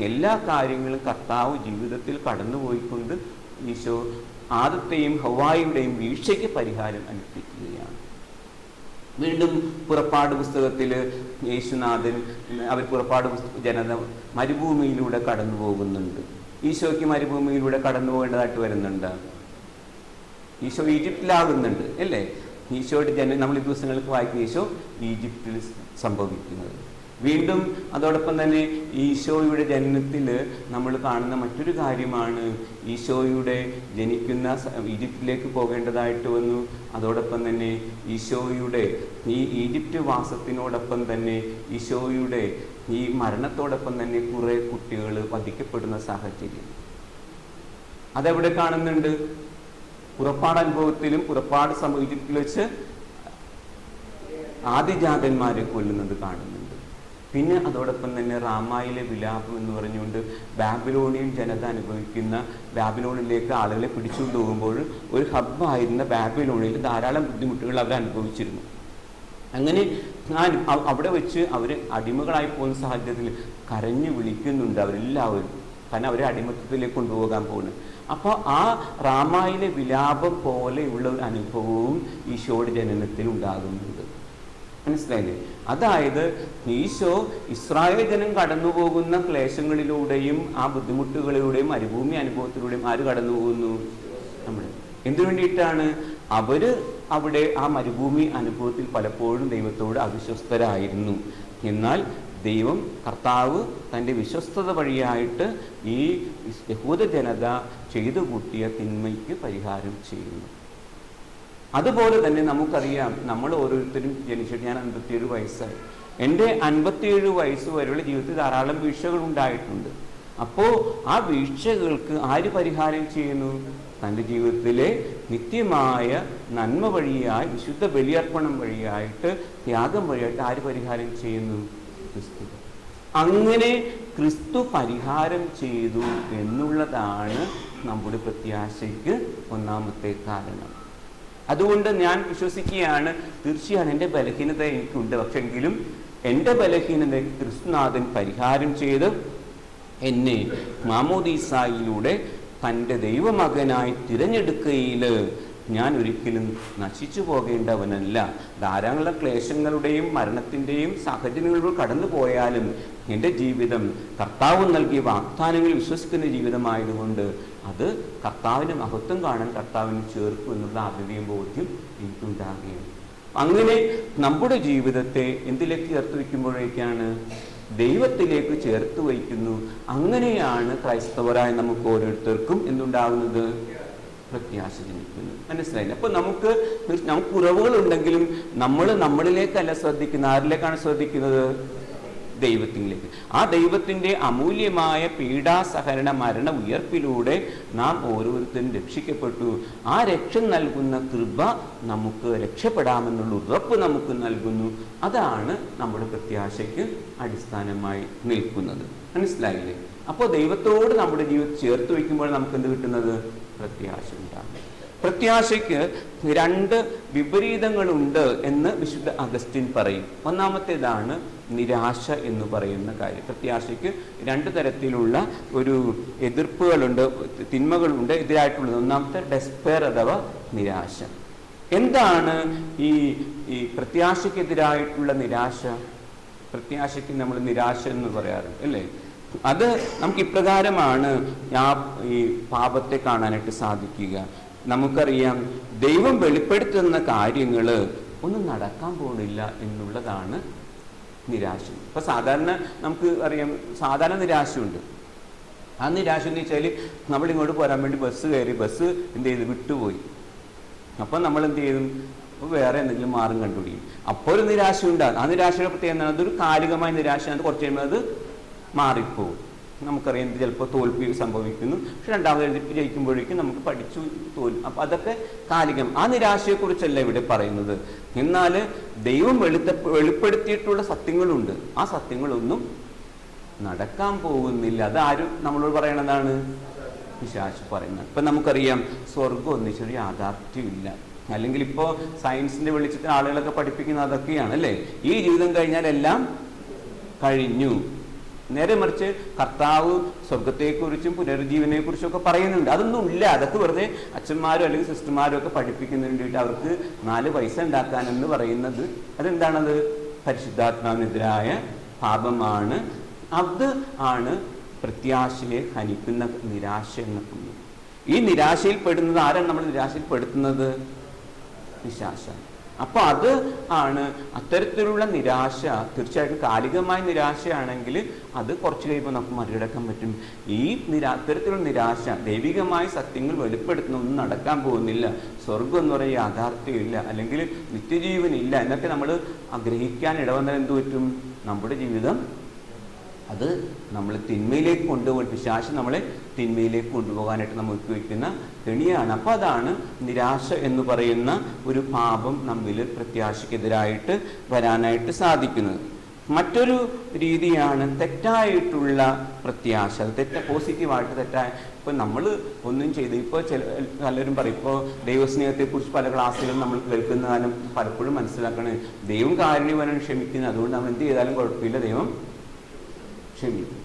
എല്ലാ കാര്യങ്ങളും കർത്താവ് ജീവിതത്തിൽ കടന്നുപോയിക്കൊണ്ട് ഈശോ ആദത്തെയും ഹവ്വായുടെയും വീഴ്ചയ്ക്ക് പരിഹാരം അനുഷ്ഠിക്കുകയാണ്. വീണ്ടും പുറപ്പാട് പുസ്തകത്തിൽ യേശുനാഥൻ അവർ പുറപ്പാട് ജനത മരുഭൂമിയിലൂടെ കടന്നു പോകുന്നുണ്ട്. ഈശോയ്ക്ക് മരുഭൂമിയിലൂടെ കടന്നു പോകേണ്ടതായിട്ട് വരുന്നുണ്ട്. ഈശോ ഈജിപ്തിലാകുന്നുണ്ട് അല്ലേ? ഈശോയുടെ നമ്മൾ ഈ ദിവസങ്ങൾക്ക് വായിക്കുന്ന ഈശോ ഈജിപ്തിൽ സംഭവിക്കുന്നത്. വീണ്ടും അതോടൊപ്പം തന്നെ ഈശോയുടെ ജനനത്തിൽ നമ്മൾ കാണുന്ന മറ്റൊരു കാര്യമാണ് ഈശോയുടെ ജനിക്കുന്ന ഈജിപ്തിലേക്ക് പോകേണ്ടതായിട്ട് വന്നു. അതോടൊപ്പം തന്നെ ഈശോയുടെ ഈ ഈജിപ്റ്റ് വാസത്തിനോടൊപ്പം തന്നെ ഈശോയുടെ ഈ മരണത്തോടൊപ്പം തന്നെ കുറേ കുട്ടികൾ വധിക്കപ്പെടുന്ന സാഹചര്യം അതെവിടെ കാണുന്നുണ്ട്? പുറപ്പാട് അനുഭവത്തിലും പുറപ്പാട് ഈജിപ്തിൽ വെച്ച് ആദിജാതന്മാരെ കൊല്ലുന്നത് കാണുന്നുണ്ട്. പിന്നെ അതോടൊപ്പം തന്നെ റാമായിലെ വിലാപം എന്ന് പറഞ്ഞുകൊണ്ട് ബാബിലോണിയൻ ജനത അനുഭവിക്കുന്ന, ബാബിലോണിലേക്ക് ആളുകളെ പിടിച്ചുകൊണ്ട് പോകുമ്പോൾ ഒരു ഹബ്ബായിരുന്ന ബാബിലോണിൽ ധാരാളം ബുദ്ധിമുട്ടുകൾ അവർ അനുഭവിച്ചിരുന്നു. അങ്ങനെ അവിടെ വെച്ച് അവർ അടിമകളായി പോകുന്ന സാഹചര്യത്തിൽ കരഞ്ഞു വിളിക്കുന്നുണ്ട് അവരെല്ലാവരും, കാരണം അവരെ അടിമത്തത്തിലേക്ക് കൊണ്ടുപോകാൻ പോകുന്നു. അപ്പോൾ ആ റാമായിലെ വിലാപം പോലെയുള്ള ഒരു അനുഭവവും ഈശോയുടെ ജനനത്തിൽ ഉണ്ടാകുന്നുണ്ട്. മനസ്സിലായില്ലേ? അതായത് ഈശോ ഇസ്രായേൽ ജനം കടന്നു പോകുന്ന ക്ലേശങ്ങളിലൂടെയും ആ ബുദ്ധിമുട്ടുകളിലൂടെയും മരുഭൂമി അനുഭവത്തിലൂടെയും ആര് കടന്നു പോകുന്നു? നമ്മൾ. എന്തു വേണ്ടിയിട്ടാണ്? അവര് അവിടെ ആ മരുഭൂമി അനുഭവത്തിൽ പലപ്പോഴും ദൈവത്തോട് അവിശ്വസ്തരായിരുന്നു. എന്നാൽ ദൈവം കർത്താവ് തൻ്റെ വിശ്വസ്തത വഴിയായിട്ട് ഈ യഹൂദ ജനത ചെയ്തു കൂട്ടിയ തിന്മയ്ക്ക് പരിഹാരം ചെയ്യുന്നു. അതുപോലെ തന്നെ നമുക്കറിയാം, നമ്മൾ ഓരോരുത്തരും ജനിച്ചിട്ട്, ഞാൻ 57 വയസ്സായി. എൻ്റെ 57 വയസ്സ് വരെയുള്ള ജീവിതത്തിൽ ധാരാളം വീഴ്ചകൾ ഉണ്ടായിട്ടുണ്ട്. അപ്പോൾ ആ വീഴ്ചകൾക്ക് ആര് പരിഹാരം ചെയ്യുന്നു? തൻ്റെ ജീവിതത്തിലെ നിത്യമായ നന്മ വഴിയായി, വിശുദ്ധ ബലിയർപ്പണം വഴിയായിട്ട്, ത്യാഗം വഴിയായിട്ട് ആര് പരിഹാരം ചെയ്യുന്നു? ക്രിസ്തു. അങ്ങനെ ക്രിസ്തു പരിഹാരം ചെയ്തു എന്നുള്ളതാണ് നമ്മുടെ പ്രത്യാശയ്ക്ക് ഒന്നാമത്തെ കാരണം. അതുകൊണ്ട് ഞാൻ വിശ്വസിക്കുകയാണ്, തീർച്ചയാണ് എൻ്റെ ബലഹീനത എനിക്കുണ്ട്, പക്ഷെങ്കിലും എൻ്റെ ബലഹീനതയ്ക്ക് ക്രിസ്തുനാഥൻ പരിഹാരം ചെയ്ത് എന്നെ മാമോദീസായിലൂടെ തൻ്റെ ദൈവമകനായി തിരഞ്ഞെടുക്കയിൽ ഞാൻ ഒരിക്കലും നശിച്ചു പോകേണ്ടവനല്ല. ധാരാളം ക്ലേശങ്ങളുടെയും മരണത്തിൻ്റെയും സാഹചര്യങ്ങളിലൂടെ കടന്നു പോയാലും എൻ്റെ ജീവിതം കർത്താവ് നൽകിയ വാഗ്ദാനങ്ങളിൽ വിശ്വസിക്കുന്ന ജീവിതമായതുകൊണ്ട് അത് കർത്താവിൻ്റെ മഹത്വം കാണാൻ കർത്താവിന് ചേർക്കും എന്നുള്ള ആദ്യം ബോധ്യം എനിക്കുണ്ടാകുകയാണ്. അങ്ങനെ നമ്മുടെ ജീവിതത്തെ എന്തിലേക്ക് ചേർത്ത് വയ്ക്കുമ്പോഴേക്കാണ്? ദൈവത്തിലേക്ക് ചേർത്ത് വയ്ക്കുന്നു. അങ്ങനെയാണ് ക്രൈസ്തവരായ നമുക്ക് ഓരോരുത്തർക്കും എന്തുണ്ടാകുന്നത്? പ്രത്യാശ ജനിക്കുന്നത്. മനസ്സിലായില്ല? അപ്പോൾ നമുക്ക് കുറവുകളുണ്ടെങ്കിലും നമ്മൾ നമ്മളിലേക്കല്ല ശ്രദ്ധിക്കുന്നത്. ആരിലേക്കാണ് ശ്രദ്ധിക്കുന്നത്? ദൈവത്തിലേക്ക്. ആ ദൈവത്തിൻ്റെ അമൂല്യമായ പീഡാസഹരണ മരണ ഉയർപ്പിലൂടെ നാം ഓരോരുത്തരും രക്ഷിക്കപ്പെട്ടു. ആ രക്ഷ നൽകുന്ന കൃപ നമുക്ക് രക്ഷപ്പെടാമെന്നുള്ള ഉറപ്പ് നമുക്ക് നൽകുന്നു. അതാണ് നമ്മുടെ പ്രത്യാശയ്ക്ക് അടിസ്ഥാനമായി നിൽക്കുന്നത്. മനസ്സിലായില്ലേ? അപ്പോൾ ദൈവത്തോട് നമ്മുടെ ജീവിതം ചേർത്ത് വയ്ക്കുമ്പോൾ നമുക്ക് എന്ത് കിട്ടുന്നത്? പ്രത്യാശ ഉണ്ടാകും. പ്രത്യാശയ്ക്ക് 2 വിപരീതങ്ങളുണ്ട് എന്ന് വിശുദ്ധ അഗസ്റ്റിൻ പറയും. ഒന്നാമത്തേതാണ് നിരാശ എന്ന് പറയുന്ന കാര്യം. പ്രത്യാശയ്ക്ക് 2 തരത്തിലുള്ള ഒരു എതിർപ്പുകളുണ്ട്, തിന്മകളുണ്ട്, എതിരായിട്ടുള്ളത്. ഒന്നാമത്തെ ഡെസ്പെയർ അഥവാ നിരാശ. എന്താണ് ഈ പ്രത്യാശയ്ക്കെതിരായിട്ടുള്ള നിരാശ? പ്രത്യാശയ്ക്ക് നമ്മൾ നിരാശ എന്ന് പറയാറുണ്ട് അല്ലേ? അത് നമുക്ക് ഇപ്രകാരമാണ് ഈ പാപത്തെ കാണാനായിട്ട് സാധിക്കുക. നമുക്കറിയാം, ദൈവം വെളിപ്പെടുത്തുന്ന കാര്യങ്ങൾ ഒന്നും നടക്കാൻ പോകുന്നില്ല എന്നുള്ളതാണ് നിരാശ. ഇപ്പം സാധാരണ നമുക്ക് അറിയാം, സാധാരണ നിരാശയുണ്ട്. ആ നിരാശ എന്ന് വെച്ചാൽ നമ്മളിങ്ങോട്ട് പോരാൻ വേണ്ടി ബസ് കയറി, ബസ് എന്ത് ചെയ്തു? വിട്ടുപോയി. അപ്പം നമ്മൾ എന്ത് ചെയ്യും? വേറെ എന്തെങ്കിലും മാർഗം കണ്ടുപിടിക്കും. അപ്പോൾ ഒരു നിരാശ ഉണ്ടാകും. ആ നിരാശയുടെ പ്രത്യേകത എന്താണ്? അതൊരു കാലികമായ നിരാശയാണ്. കുറച്ച് കഴിയുമ്പോൾ അത് മാറിപ്പോകും. നമുക്കറിയാം, ചിലപ്പോൾ തോൽവി സംഭവിക്കുന്നു, പക്ഷെ രണ്ടാമത് ജയിക്കുമ്പോഴേക്കും നമുക്ക് പഠിച്ചു തോൽവി. അപ്പം അതൊക്കെ കാലികം. ആ നിരാശയെക്കുറിച്ചല്ല ഇവിടെ പറയുന്നത്. എന്നാൽ ദൈവം വെളിപ്പെടുത്തിയിട്ടുള്ള സത്യങ്ങളുണ്ട്. ആ സത്യങ്ങളൊന്നും നടക്കാൻ പോകുന്നില്ല. അതാരും നമ്മളോട് പറയണതാണ്? പിശാച് പറയുന്നത്. ഇപ്പം നമുക്കറിയാം, സ്വർഗം ഒന്നിച്ചൊരു യാഥാർത്ഥ്യമില്ല. അല്ലെങ്കിൽ ഇപ്പോൾ സയൻസിൻ്റെ വെളിച്ചത്തിൽ ആളുകളൊക്കെ പഠിപ്പിക്കുന്നത് അതൊക്കെയാണ് അല്ലേ? ഈ ജീവിതം കഴിഞ്ഞാൽ എല്ലാം കഴിഞ്ഞു. നേരെ മറിച്ച് കർത്താവ് സ്വർഗത്തെക്കുറിച്ചും പുനരുജ്ജീവനെക്കുറിച്ചും ഒക്കെ പറയുന്നുണ്ട്. അതൊന്നും ഇല്ല. അതൊക്കെ വെറുതെ അച്ഛന്മാരും അല്ലെങ്കിൽ സിസ്റ്റർമാരും ഒക്കെ പഠിപ്പിക്കുന്നതിന് വേണ്ടിയിട്ട് അവർക്ക് 4 പൈസ ഉണ്ടാക്കാനെന്ന് പറയുന്നത് അതെന്താണത്? പരിശുദ്ധാത്മാവിനെതിരായ പാപമാണ്. അത് ആണ് പ്രത്യാശയെ ഹനിക്കുന്ന നിരാശ എന്ന് പറയുന്നത്. ഈ നിരാശയിൽ പെടുന്നത് ആരാണ്? നമ്മൾ നിരാശയിൽപ്പെടുത്തുന്നത് പിശാച. അപ്പൊ അത് ആണ് അത്തരത്തിലുള്ള നിരാശ. തീർച്ചയായിട്ടും കാലികമായ നിരാശയാണെങ്കിൽ അത് കുറച്ച് കഴിയുമ്പോൾ നമുക്ക് മറികടക്കാൻ പറ്റും. ഈ അത്തരത്തിലുള്ള നിരാശ ദൈവികമായ സത്യങ്ങൾ വെളിപ്പെടുത്തുന്ന ഒന്നും നടക്കാൻ പോകുന്നില്ല, സ്വർഗം എന്ന് പറയുന്ന യാഥാർത്ഥ്യമില്ല, അല്ലെങ്കിൽ നിത്യജീവനില്ല എന്നൊക്കെ നമ്മൾ ആഗ്രഹിക്കാൻ ഇടവന്നാൽ എന്ത് പറ്റും? നമ്മുടെ ജീവിതം അത് നമ്മൾ തിന്മയിലേക്ക് കൊണ്ടുപോകാൻ, പിശാച് നമ്മളെ തിന്മയിലേക്ക് കൊണ്ടുപോകാനായിട്ട് നമുക്ക് വയ്ക്കുന്ന കെണിയാണ്. അപ്പോൾ അതാണ് നിരാശ എന്ന് പറയുന്ന ഒരു പാപം നമ്മിൽ പ്രത്യാശയ്ക്കെതിരായിട്ട് വരാനായിട്ട് സാധിക്കുന്നത്. മറ്റൊരു രീതിയാണ് തെറ്റായിട്ടുള്ള പ്രത്യാശ. പോസിറ്റീവായിട്ട് തെറ്റായ, ഇപ്പം നമ്മൾ ഒന്നും ചെയ്ത്, ഇപ്പോൾ പലരും പറയും, ഇപ്പോൾ ദൈവസ്നേഹത്തെക്കുറിച്ച് പല ക്ലാസ്സുകളും നമ്മൾ കേൾക്കുന്ന കാലം പലപ്പോഴും മനസ്സിലാക്കണേ, ദൈവം കാരുണ്യവാനാണ്, ക്ഷമിക്കുന്നത്, അതുകൊണ്ട് നമ്മൾ എന്ത് ചെയ്താലും കുഴപ്പമില്ല, ദൈവം ക്ഷമിക്കും.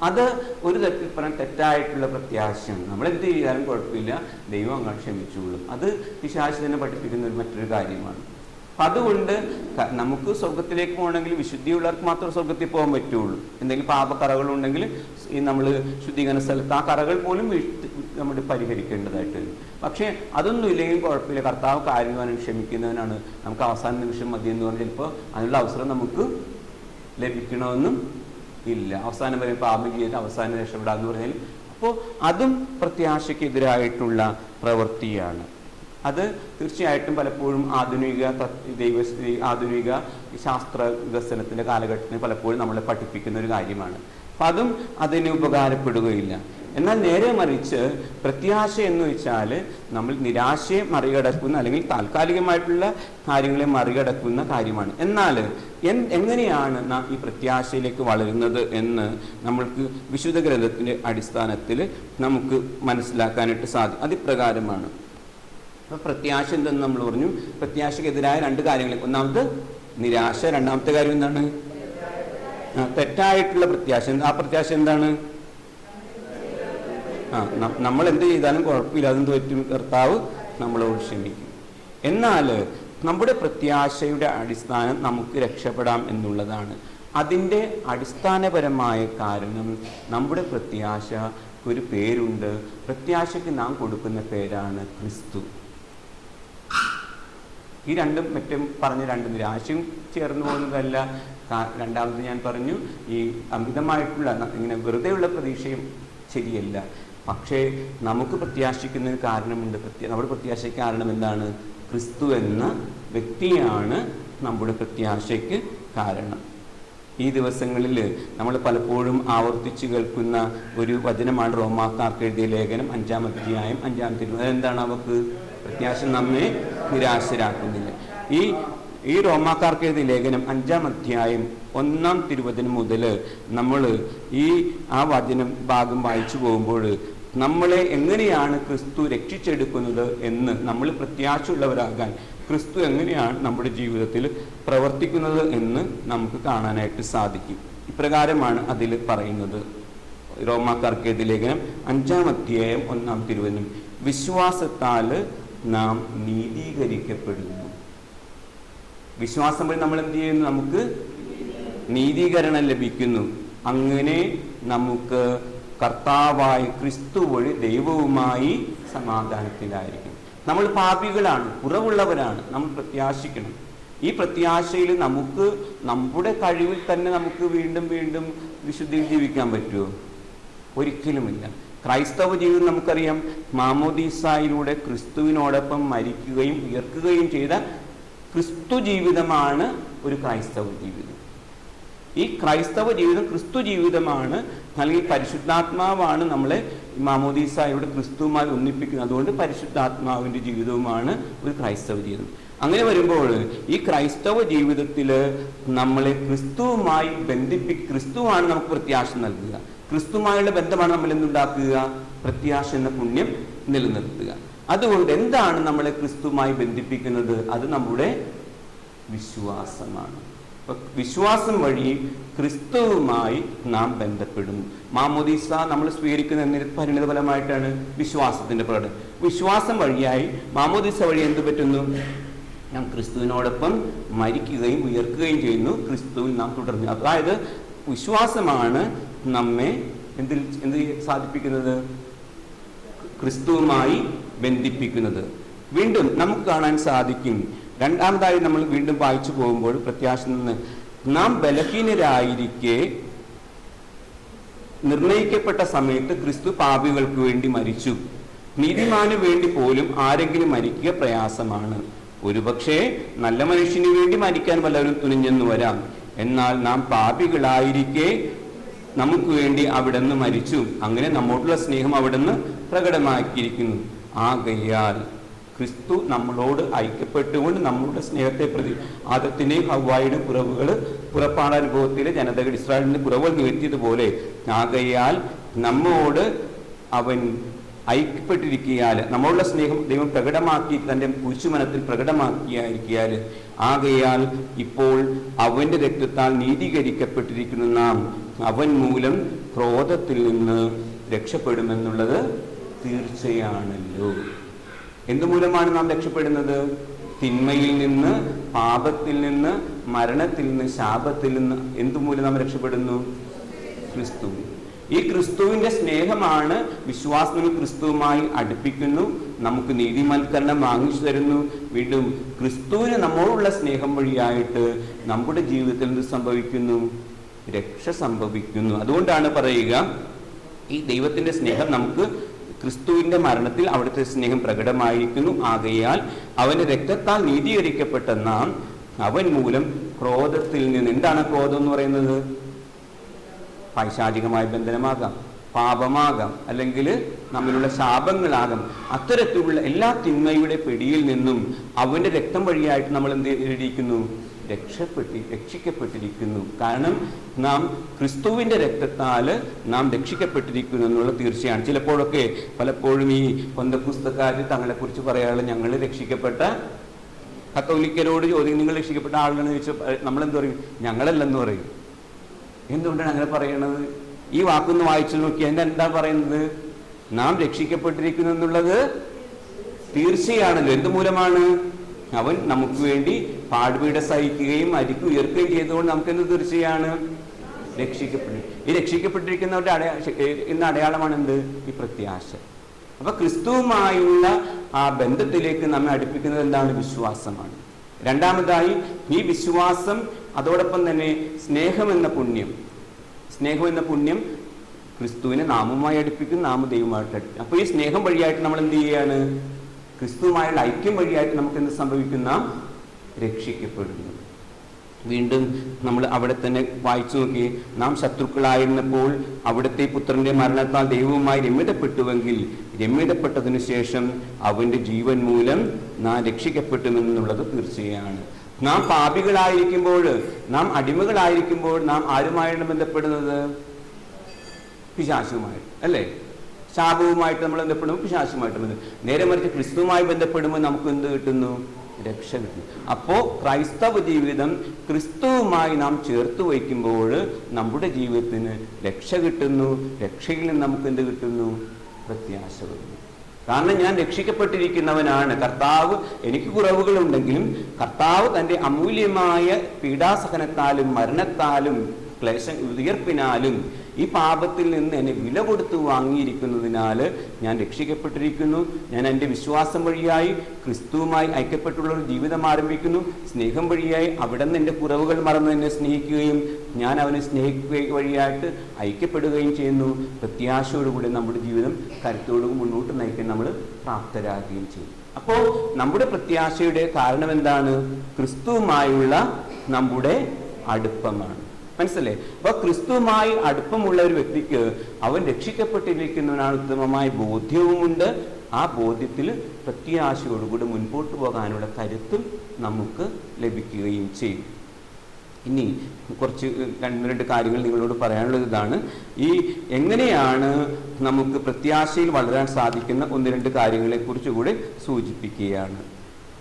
അത് ഒരു തരത്തിൽ പറഞ്ഞാൽ തെറ്റായിട്ടുള്ള പ്രത്യാശയാണ്. നമ്മൾ എന്ത് ചെയ്താലും കുഴപ്പമില്ല, ദൈവം അങ്ങ് ക്ഷമിച്ചുള്ളൂ. അത് പിശാച് തന്നെ പഠിപ്പിക്കുന്ന മറ്റൊരു കാര്യമാണ്. അപ്പം അതുകൊണ്ട് നമുക്ക് സ്വർഗത്തിലേക്ക് പോകണമെങ്കിൽ വിശുദ്ധിയുള്ളവർക്ക് മാത്രമേ സ്വർഗത്തിൽ പോകാൻ പറ്റുള്ളൂ. എന്തെങ്കിലും പാപക്കറകളുണ്ടെങ്കിൽ ഈ നമ്മൾ ശുദ്ധീകരണ സ്ഥലത്ത് ആ കറകൾ പോലും നമ്മൾ പരിഹരിക്കേണ്ടതായിട്ട് വരും. പക്ഷേ അതൊന്നും ഇല്ലെങ്കിൽ കുഴപ്പമില്ല, കർത്താവ് കാരുണ്യവാനും ക്ഷമിക്കുന്നവനാണ്, നമുക്ക് അവസാന നിമിഷം മതി എന്ന് പറഞ്ഞാൽ ചിലപ്പോൾ അതിനുള്ള അവസരം നമുക്ക് ലഭിക്കണമെന്നും ഇല്ല. അവസാനം വരെ പാപം ചെയ്ത് അവസാനം രക്ഷപ്പെടാന്ന് പറഞ്ഞാൽ, അപ്പോൾ അതും പ്രത്യാശയ്ക്കെതിരായിട്ടുള്ള പ്രവൃത്തിയാണ്. അത് തീർച്ചയായിട്ടും പലപ്പോഴും ആധുനിക ശാസ്ത്ര വികസനത്തിൻ്റെ കാലഘട്ടത്തിന് പലപ്പോഴും നമ്മളെ പഠിപ്പിക്കുന്ന ഒരു കാര്യമാണ്. അപ്പം അതും അതിന് ഉപകാരപ്പെടുകയില്ല. എന്നാൽ നേരെ മറിച്ച് പ്രത്യാശ എന്ന് വെച്ചാൽ നമ്മൾ നിരാശയെ മറികടക്കുന്ന, അല്ലെങ്കിൽ താൽക്കാലികമായിട്ടുള്ള കാര്യങ്ങളെ മറികടക്കുന്ന കാര്യമാണ്. എന്നാൽ എങ്ങനെയാണ് നാം ഈ പ്രത്യാശയിലേക്ക് വളരുന്നത് എന്ന് നമ്മൾക്ക് വിശുദ്ധ ഗ്രന്ഥത്തിൻ്റെ അടിസ്ഥാനത്തിൽ നമുക്ക് മനസ്സിലാക്കാനായിട്ട് സാധിക്കും. അതിപ്രകാരമാണ്. അപ്പോൾ പ്രത്യാശ എന്തെന്ന് നമ്മൾ പറഞ്ഞു, പ്രത്യാശയ്ക്കെതിരായ 2 കാര്യങ്ങൾ. ഒന്നാമത് നിരാശ, രണ്ടാമത്തെ കാര്യം എന്താണ്? തെറ്റായിട്ടുള്ള പ്രത്യാശ. ആ പ്രത്യാശ എന്താണ്? നമ്മൾ എന്ത് ചെയ്താലും കുഴപ്പമില്ല, അതെന്ത് പറ്റും? കർത്താവ് നമ്മളോട് ക്ഷമിക്കും. എന്നാൽ നമ്മുടെ പ്രത്യാശയുടെ അടിസ്ഥാനം നമുക്ക് രക്ഷപ്പെടാം എന്നുള്ളതാണ്. അതിൻ്റെ അടിസ്ഥാനപരമായ കാരണം നമ്മുടെ പ്രത്യാശക്ക് ഒരു പേരുണ്ട്. പ്രത്യാശയ്ക്ക് നാം കൊടുക്കുന്ന പേരാണ് ക്രിസ്തു. ഈ രണ്ടും മറ്റും പറഞ്ഞ 2 നിരാശയും ചേർന്ന് പോകുന്നതല്ല. രണ്ടാമത് ഞാൻ പറഞ്ഞു, ഈ അമിതമായിട്ടുള്ള ഇങ്ങനെ വെറുതെയുള്ള പ്രതീക്ഷയും ശരിയല്ല. പക്ഷേ നമുക്ക് പ്രത്യാശിക്കുന്നതിന് കാരണമുണ്ട്. നമ്മുടെ പ്രത്യാശയ്ക്ക് കാരണം എന്താണ്? ക്രിസ്തു എന്ന വ്യക്തിയാണ് നമ്മുടെ പ്രത്യാശയ്ക്ക് കാരണം. ഈ ദിവസങ്ങളിൽ നമ്മൾ പലപ്പോഴും ആവർത്തിച്ച് കേൾക്കുന്ന ഒരു വചനമാണ് റോമാക്കാർക്ക് എഴുതിയ ലേഖനം 5-ാം അധ്യായം 5-ാം തിരുവചനം. അതെന്താണ്? അവർക്ക് പ്രത്യാശ നമ്മെ നിരാശരാക്കുന്നില്ല. ഈ റോമാക്കാർക്ക് എഴുതിയ ലേഖനം 5-ാം അധ്യായം 1-ാം തിരുവചനം മുതൽ നമ്മൾ ആ വചനം ഭാഗം വായിച്ചു പോകുമ്പോൾ നമ്മളെ എങ്ങനെയാണ് ക്രിസ്തു രക്ഷിച്ചെടുക്കുന്നത് എന്ന്, നമ്മൾ പ്രത്യാശയുള്ളവരാകാൻ ക്രിസ്തു എങ്ങനെയാണ് നമ്മുടെ ജീവിതത്തിൽ പ്രവർത്തിക്കുന്നത് എന്ന് നമുക്ക് കാണാനായിട്ട് സാധിക്കും. ഇപ്രകാരമാണ് അതിൽ പറയുന്നത്. റോമാക്കാർക്ക് എഴുതിയ ലേഖനം 5-ാം അധ്യായം 1-ാം തിരുവചനം. വിശ്വാസത്താൽ നാം നീതീകരിക്കപ്പെടുന്നു. വിശ്വാസം വഴി നമ്മൾ എന്ത് ചെയ്യുന്നു? നമുക്ക് നീതീകരണം ലഭിക്കുന്നു. അങ്ങനെ നമുക്ക് കർത്താവായ ക്രിസ്തു വഴി ദൈവവുമായി സമാധാനത്തിലായിരിക്കും. നമ്മൾ പാപികളാണ്, കുറവുള്ളവരാണ്, നമ്മൾ പ്രത്യാശിക്കണം. ഈ പ്രത്യാശയിൽ നമുക്ക് നമ്മുടെ കഴിവിൽ തന്നെ നമുക്ക് വീണ്ടും വീണ്ടും വിശുദ്ധിയിൽ ജീവിക്കാൻ പറ്റുമോ? ഒരിക്കലുമില്ല. ക്രൈസ്തവ ജീവിതം നമുക്കറിയാം, മാമോദീസായിലൂടെ ക്രിസ്തുവിനോടൊപ്പം മരിക്കുകയും ഉയർക്കുകയും ചെയ്ത ക്രിസ്തു ജീവിതമാണ് ഒരു ക്രൈസ്തവ ജീവിതം. ഈ ക്രൈസ്തവ ജീവിതം ക്രിസ്തു ജീവിതമാണ്. അല്ലെങ്കിൽ പരിശുദ്ധാത്മാവാണ് നമ്മളെ മാമോദീസായുടെ ക്രിസ്തുവുമായി ഒന്നിപ്പിക്കുന്നത്. അതുകൊണ്ട് പരിശുദ്ധാത്മാവിൻ്റെ ജീവിതവുമാണ് ഒരു ക്രൈസ്തവ ജീവിതം. അങ്ങനെ വരുമ്പോൾ ഈ ക്രൈസ്തവ ജീവിതത്തിൽ നമ്മളെ ക്രിസ്തുവുമായി ക്രിസ്തുവാണ് നമുക്ക് പ്രത്യാശ നൽകുക. ക്രിസ്തുവുമായുള്ള ബന്ധമാണ് നമ്മൾ എന്തുണ്ടാക്കുക? പ്രത്യാശ എന്ന പുണ്യം നിലനിർത്തുക. അതുകൊണ്ട് എന്താണ് നമ്മളെ ക്രിസ്തുവുമായി ബന്ധിപ്പിക്കുന്നത്? അത് നമ്മുടെ വിശ്വാസമാണ്. വിശ്വാസം വഴി ക്രിസ്തുവുമായി നാം ബന്ധപ്പെടുന്നു. മാമോദീസ നമ്മൾ സ്വീകരിക്കുന്ന പരിണിത ഫലമായിട്ടാണ് വിശ്വാസത്തിന്റെ പ്രകടനം. വിശ്വാസം വഴിയായി മാമോദീസ വഴി എന്ത് പറ്റുന്നു? നാം ക്രിസ്തുവിനോടൊപ്പം മരിക്കുകയും ഉയർക്കുകയും ചെയ്യുന്നു. ക്രിസ്തുവിൽ നാം തുടർന്നു. അതായത് വിശ്വാസമാണ് നമ്മെ എന്ത് സാധിപ്പിക്കുന്നത്? ക്രിസ്തുവുമായി ബന്ധിപ്പിക്കുന്നത്. വീണ്ടും നമുക്ക് കാണാൻ സാധിക്കും. രണ്ടാമതായി നമ്മൾ വീണ്ടും വായിച്ചു പോകുമ്പോൾ പ്രത്യാശ നിന്ന് നാം ബലഹീനരായിരിക്കെ നിർണയിക്കപ്പെട്ട സമയത്ത് ക്രിസ്തു പാപികൾക്ക് വേണ്ടി മരിച്ചു. നീതിമാന് വേണ്ടി പോലും ആരെങ്കിലും മരിക്കുക പ്രയാസമാണ്. ഒരുപക്ഷെ നല്ല മനുഷ്യന് വേണ്ടി മരിക്കാൻ വല്ലവരും തുനിഞ്ഞെന്ന് വരാം. എന്നാൽ നാം പാപികളായിരിക്കെ നമുക്ക് വേണ്ടി അവിടുന്ന് മരിച്ചു. അങ്ങനെ നമ്മോടുള്ള സ്നേഹം അവിടുന്ന് പ്രകടമാക്കിയിരിക്കുന്നു. ആകയാൽ ക്രിസ്തു നമ്മളോട് ഐക്യപ്പെട്ടുകൊണ്ട് നമ്മളുടെ സ്നേഹത്തെ പ്രതി ആദത്തിന്റെയും ഹവ്വായുടെ കുറവുകൾ പുറപ്പാടാനുഭവത്തിലെ ജനതകൾ ഇസ്രായേലിന്റെ കുറവുകൾ നികത്തിയതുപോലെ ആകയാൽ നമ്മോട് അവൻ ഐക്യപ്പെട്ടിരിക്കിയാൽ നമ്മളുടെ സ്നേഹം ദൈവം പ്രകടമാക്കി തൻ്റെ കുരിശുമരണത്തിൽ പ്രകടമാക്കിയായിരിക്കിയാൽ ആകയാൽ ഇപ്പോൾ അവന്റെ രക്തത്താൽ നീതീകരിക്കപ്പെട്ടിരിക്കുന്ന നാം അവൻ മൂലം ക്രോധത്തിൽ നിന്ന് രക്ഷപ്പെടുമെന്നുള്ളത് തീർച്ചയാണല്ലോ. എന്തുമൂലമാണ് നാം രക്ഷപ്പെടുന്നത്? തിന്മയിൽ നിന്ന്, പാപത്തിൽ നിന്ന്, മരണത്തിൽ നിന്ന്, ശാപത്തിൽ നിന്ന് എന്തുമൂലം നാം രക്ഷപ്പെടുന്നു? ക്രിസ്തു. ഈ ക്രിസ്തുവിന്റെ സ്നേഹമാണ് വിശ്വാസം ക്രിസ്തുവുമായി അടുപ്പിക്കുന്നു, നമുക്ക് നീതിമൽക്കരണം വാങ്ങിച്ചു തരുന്നു. വീണ്ടും ക്രിസ്തുവിന് നമ്മോടുള്ള സ്നേഹം വഴിയായിട്ട് നമ്മുടെ ജീവിതത്തിൽ എന്ത് സംഭവിക്കുന്നു? രക്ഷ സംഭവിക്കുന്നു. അതുകൊണ്ടാണ് പറയുക, ഈ ദൈവത്തിന്റെ സ്നേഹം നമുക്ക് ക്രിസ്തുവിന്റെ മരണത്തിൽ അവിടുത്തെ സ്നേഹം പ്രകടമായിരിക്കുന്നു. ആകയാൽ അവന്റെ രക്തത്താൽ നീതീകരിക്കപ്പെട്ട നാം അവൻ മൂലം ക്രോധത്തിൽ നിന്ന്, എന്താണ് ക്രോധം എന്ന് പറയുന്നത്? പൈശാചികമായ ബന്ധനമാകാം, പാപമാകാം, അല്ലെങ്കിൽ നമ്മിലുള്ള ശാപങ്ങളാകാം. അത്തരത്തിലുള്ള എല്ലാ തിന്മയുടെ പിടിയിൽ നിന്നും അവന്റെ രക്തം വഴിയായിട്ട് നമ്മൾ എന്ത് ചെയ്തിരിക്കുന്നു? രക്ഷിക്കപ്പെട്ടിരിക്കുന്നു. കാരണം നാം ക്രിസ്തുവിന്റെ രക്തത്താൽ നാം രക്ഷിക്കപ്പെട്ടിരിക്കുന്നു എന്നുള്ള തീർച്ചയാണ്. ചിലപ്പോഴൊക്കെ പലപ്പോഴും ഈ പെന്തക്കോസ്തുകാർ തങ്ങളെ കുറിച്ച് പറയാനുള്ള ഞങ്ങൾ രക്ഷിക്കപ്പെട്ട, കത്തോലിക്കരോട് ചോദിക്കും നിങ്ങൾ രക്ഷിക്കപ്പെട്ട ആളുകളെന്ന് ചോദിച്ചാൽ നമ്മളെന്ത് പറയും? ഞങ്ങളല്ലെന്ന് പറയും. എന്തുകൊണ്ടാണ് അങ്ങനെ പറയണത്? ഈ വാക്കൊന്ന് വായിച്ചു നോക്കി, എന്താ പറയുന്നത്? നാം രക്ഷിക്കപ്പെട്ടിരിക്കുന്നു എന്നുള്ളത് തീർച്ചയാണല്ലോ. എന്തുമൂലമാണ്? അവൻ നമുക്ക് വേണ്ടി പാടുപീട സഹിക്കുകയും മരിക്കും ഉയർക്കുകയും ചെയ്തുകൊണ്ട് നമുക്ക് എന്ത് തീർച്ചയാണ്? രക്ഷിക്കപ്പെടും. ഈ രക്ഷിക്കപ്പെട്ടിരിക്കുന്നവരുടെ ഇന്ന് അടയാളമാണ് എന്ത്? ഈ പ്രത്യാശ. അപ്പൊ ക്രിസ്തുവുമായുള്ള ആ ബന്ധത്തിലേക്ക് നമ്മെ അടുപ്പിക്കുന്നത് എന്താണ്? വിശ്വാസമാണ്. രണ്ടാമതായി ഈ വിശ്വാസം, അതോടൊപ്പം തന്നെ സ്നേഹം എന്ന പുണ്യം ക്രിസ്തുവിനെ നാമുമായി അടുപ്പിക്കും, നാമ ദൈവമായിട്ട് അടുപ്പിക്കും. അപ്പോൾ ഈ സ്നേഹം വഴിയായിട്ട് നമ്മൾ എന്ത് ചെയ്യാണ്? ക്രിസ്തുവുമായുള്ള ഐക്യം വഴിയായിട്ട് നമുക്ക് എന്ത് സംഭവിക്കുന്ന? രക്ഷിക്കപ്പെടുന്നു. വീണ്ടും നമ്മൾ അവിടെ തന്നെ വായിച്ചു നോക്കി, നാം ശത്രുക്കളായിരുന്നപ്പോൾ അവിടുത്തെ പുത്രന്റെ മരണത്താൽ ദൈവവുമായി രമ്യതപ്പെട്ടുവെങ്കിൽ രമ്യതപ്പെട്ടതിനു ശേഷം അവന്റെ ജീവൻ മൂലം നാം രക്ഷിക്കപ്പെട്ടുമെന്നുള്ളത് തീർച്ചയാണ്. നാം പാപികളായിരിക്കുമ്പോൾ, നാം അടിമകളായിരിക്കുമ്പോൾ നാം ആരുമായാണ് ബന്ധപ്പെടുന്നത്? പിശാചുമായിട്ട്, അല്ലേ? ശാപവുമായിട്ട് നമ്മൾ ബന്ധപ്പെടുമ്പോൾ പിശാചുമായിട്ട് ബന്ധം. നേരെ മറിച്ച് ക്രിസ്തുവുമായി ബന്ധപ്പെടുമ്പോൾ നമുക്ക് എന്ത് കിട്ടുന്നു? രക്ഷ കിട്ടുന്നു. അപ്പോൾ ക്രൈസ്തവ ജീവിതം ക്രിസ്തുവുമായി നാം ചേർത്ത് വയ്ക്കുമ്പോൾ നമ്മുടെ ജീവിതത്തിന് രക്ഷ കിട്ടുന്നു. രക്ഷയിൽ നിന്ന് നമുക്ക് എന്ത് കിട്ടുന്നു? പ്രത്യാശ കിട്ടുന്നു. കാരണം ഞാൻ രക്ഷിക്കപ്പെട്ടിരിക്കുന്നവനാണ്. കർത്താവ്, എനിക്ക് കുറവുകളുണ്ടെങ്കിലും കർത്താവ് തൻ്റെ അമൂല്യമായ പീഡാസഹനത്താലും മരണത്താലും ഉയർപ്പിനാലും ഈ പാപത്തിൽ നിന്ന് എന്നെ വില കൊടുത്ത് വാങ്ങിയിരിക്കുന്നതിനാൽ ഞാൻ രക്ഷിക്കപ്പെട്ടിരിക്കുന്നു. ഞാൻ എൻ്റെ വിശ്വാസം വഴിയായി ക്രിസ്തുവുമായി ഐക്യപ്പെട്ടുള്ള ഒരു ജീവിതം ആരംഭിക്കുന്നു. സ്നേഹം വഴിയായി അവിടെ നിന്ന് എൻ്റെ കുറവുകൾ മറന്ന് എന്നെ സ്നേഹിക്കുകയും ഞാൻ അവനെ സ്നേഹിക്കുക വഴിയായിട്ട് ഐക്യപ്പെടുകയും ചെയ്യുന്നു. പ്രത്യാശയോടുകൂടി നമ്മുടെ ജീവിതം കരുത്തോടുകൂടി മുന്നോട്ട് നയിക്കാൻ നമ്മൾ പ്രാപ്തരാകുകയും ചെയ്യും. അപ്പോൾ നമ്മുടെ പ്രത്യാശയുടെ കാരണം എന്താണ്? ക്രിസ്തുവുമായുള്ള നമ്മുടെ അടുപ്പമാണ്. മനസ്സിലേ? അപ്പൊ ക്രിസ്തുവുമായി അടുപ്പമുള്ള ഒരു വ്യക്തിക്ക് അവൻ രക്ഷിക്കപ്പെട്ടിരിക്കുന്നവനാണ് ഉത്തമമായ ബോധ്യവുമുണ്ട്. ആ ബോധ്യത്തിൽ പ്രത്യാശയോടുകൂടി മുൻപോട്ട് പോകാനുള്ള കരുത്തും നമുക്ക് ലഭിക്കുകയും ചെയ്യും. ഇനി കുറച്ച് രണ്ട് കാര്യങ്ങൾ നിങ്ങളോട് പറയാനുള്ളത് ഇതാണ്. ഈ എങ്ങനെയാണ് നമുക്ക് പ്രത്യാശയിൽ വളരാൻ സാധിക്കുന്ന ഒന്ന് രണ്ട് കാര്യങ്ങളെ കുറിച്ചുകൂടി സൂചിപ്പിക്കുകയാണ്.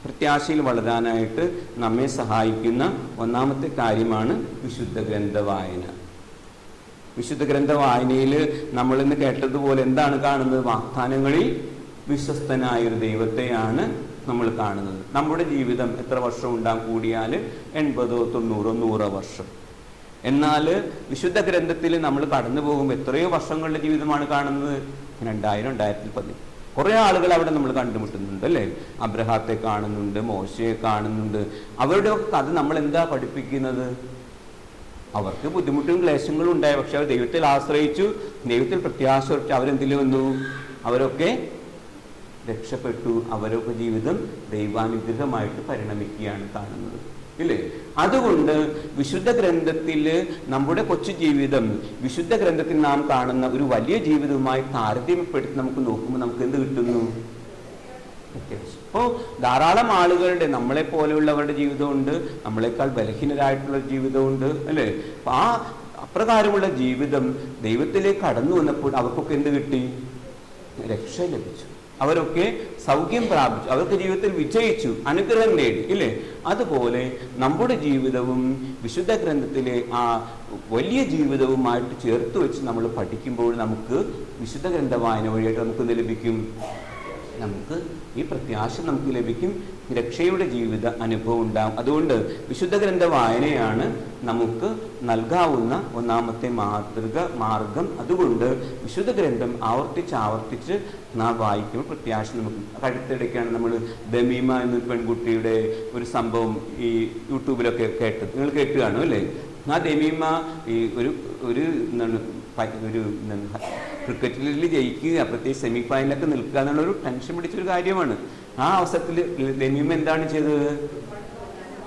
പ്രത്യാശയിൽ വളരാനായിട്ട് നമ്മെ സഹായിക്കുന്ന ഒന്നാമത്തെ കാര്യമാണ് വിശുദ്ധ ഗ്രന്ഥ വായന. വിശുദ്ധ ഗ്രന്ഥ വായനയിൽ നമ്മൾ ഇന്ന് കേട്ടതുപോലെ എന്താണ് കാണുന്നത്? വാഗ്ദാനങ്ങളിൽ വിശ്വസ്തനായൊരു ദൈവത്തെയാണ് നമ്മൾ കാണുന്നത്. നമ്മുടെ ജീവിതം എത്ര വർഷം ഉണ്ടാകും? കൂടിയാൽ 80, 90, 100 വർഷം. എന്നാൽ വിശുദ്ധ ഗ്രന്ഥത്തിൽ നമ്മൾ കടന്നു പോകുമ്പോൾ എത്രയോ വർഷങ്ങളുടെ ജീവിതമാണ് കാണുന്നത്. 2000, 2010 കുറേ ആളുകൾ അവിടെ നമ്മൾ കണ്ടുമുട്ടുന്നുണ്ട് അല്ലേ? അബ്രഹാത്തെ കാണുന്നുണ്ട്, മോശയെ കാണുന്നുണ്ട്. അവരുടെ കഥ നമ്മൾ എന്താ പഠിപ്പിക്കുന്നത്? അവർക്ക് ബുദ്ധിമുട്ടും ക്ലേശങ്ങളും ഉണ്ടായി, പക്ഷെ അവർ ദൈവത്തിൽ ആശ്രയിച്ചു, ദൈവത്തിൽ പ്രത്യാശ വെച്ച് അവരെന്തിൽ വന്നു? അവരൊക്കെ രക്ഷപ്പെട്ടു. അവരൊക്കെ ജീവിതം ദൈവാനുഗ്രഹമായിട്ട് പരിണമിക്കുകയാണ് കാണുന്നത് ഇല്ലേ? അതുകൊണ്ട് വിശുദ്ധ ഗ്രന്ഥത്തിൽ നമ്മുടെ കൊച്ചു ജീവിതം വിശുദ്ധ ഗ്രന്ഥത്തിൽ നാം കാണുന്ന ഒരു വലിയ ജീവിതവുമായി താരതമ്യപ്പെടുത്തി നമുക്ക് നോക്കുമ്പോൾ നമുക്ക് എന്ത് കിട്ടുന്നു? അപ്പോൾ ധാരാളം ആളുകളുടെ, നമ്മളെ പോലെയുള്ളവരുടെ ജീവിതമുണ്ട്, നമ്മളെക്കാൾ ബലഹീനരായിട്ടുള്ള ജീവിതമുണ്ട് അല്ലേ? അപ്പം ആ അപ്രകാരമുള്ള ജീവിതം ദൈവത്തിലേക്ക് കടന്നു വന്നപ്പോൾ അവർക്കൊക്കെ എന്ത് കിട്ടി? രക്ഷ ലഭിച്ചു. അവരൊക്കെ സൗഖ്യം പ്രാപിച്ചു, അവർക്ക് ജീവിതത്തിൽ വിജയിച്ചു, അനുഗ്രഹം നേടി ഇല്ലേ? അതുപോലെ നമ്മുടെ ജീവിതവും വിശുദ്ധ ഗ്രന്ഥത്തിലെ ആ വലിയ ജീവിതവുമായിട്ട് ചേർത്ത് വെച്ച് നമ്മൾ പഠിക്കുമ്പോൾ നമുക്ക് വിശുദ്ധ ഗ്രന്ഥ വായന വഴിയായിട്ട് നമുക്ക് എന്ത് ലഭിക്കും? നമുക്ക് ഈ പ്രത്യാശ നമുക്ക് ലഭിക്കും, രക്ഷയുടെ ജീവിത അനുഭവം ഉണ്ടാകും. അതുകൊണ്ട് വിശുദ്ധ ഗ്രന്ഥ വായനയാണ് നമുക്ക് നൽകാവുന്ന ഒന്നാമത്തെ മാർഗം. അതുകൊണ്ട് വിശുദ്ധ ഗ്രന്ഥം ആവർത്തിച്ച് നാം വായിക്കുമ്പോൾ പ്രത്യാശ നമുക്ക്. അടുത്തിടയ്ക്കാണ് നമ്മൾ ദമീമ എന്നൊരു പെൺകുട്ടിയുടെ ഒരു സംഭവം ഈ യൂട്യൂബിലൊക്കെ കേട്ടത്. നിങ്ങൾ കേട്ട് കാണും അല്ലേ? ആ ദമീമ ഈ ഒരു ക്രിക്കറ്റിൽ ജയിക്കുക, പ്രത്യേകിച്ച് സെമി ഫൈനലൊക്കെ നിൽക്കുക എന്നുള്ളൊരു ടെൻഷൻ പിടിച്ചൊരു കാര്യമാണ്. ആ അവസരത്തിൽ ദമീമ എന്താണ് ചെയ്തത്?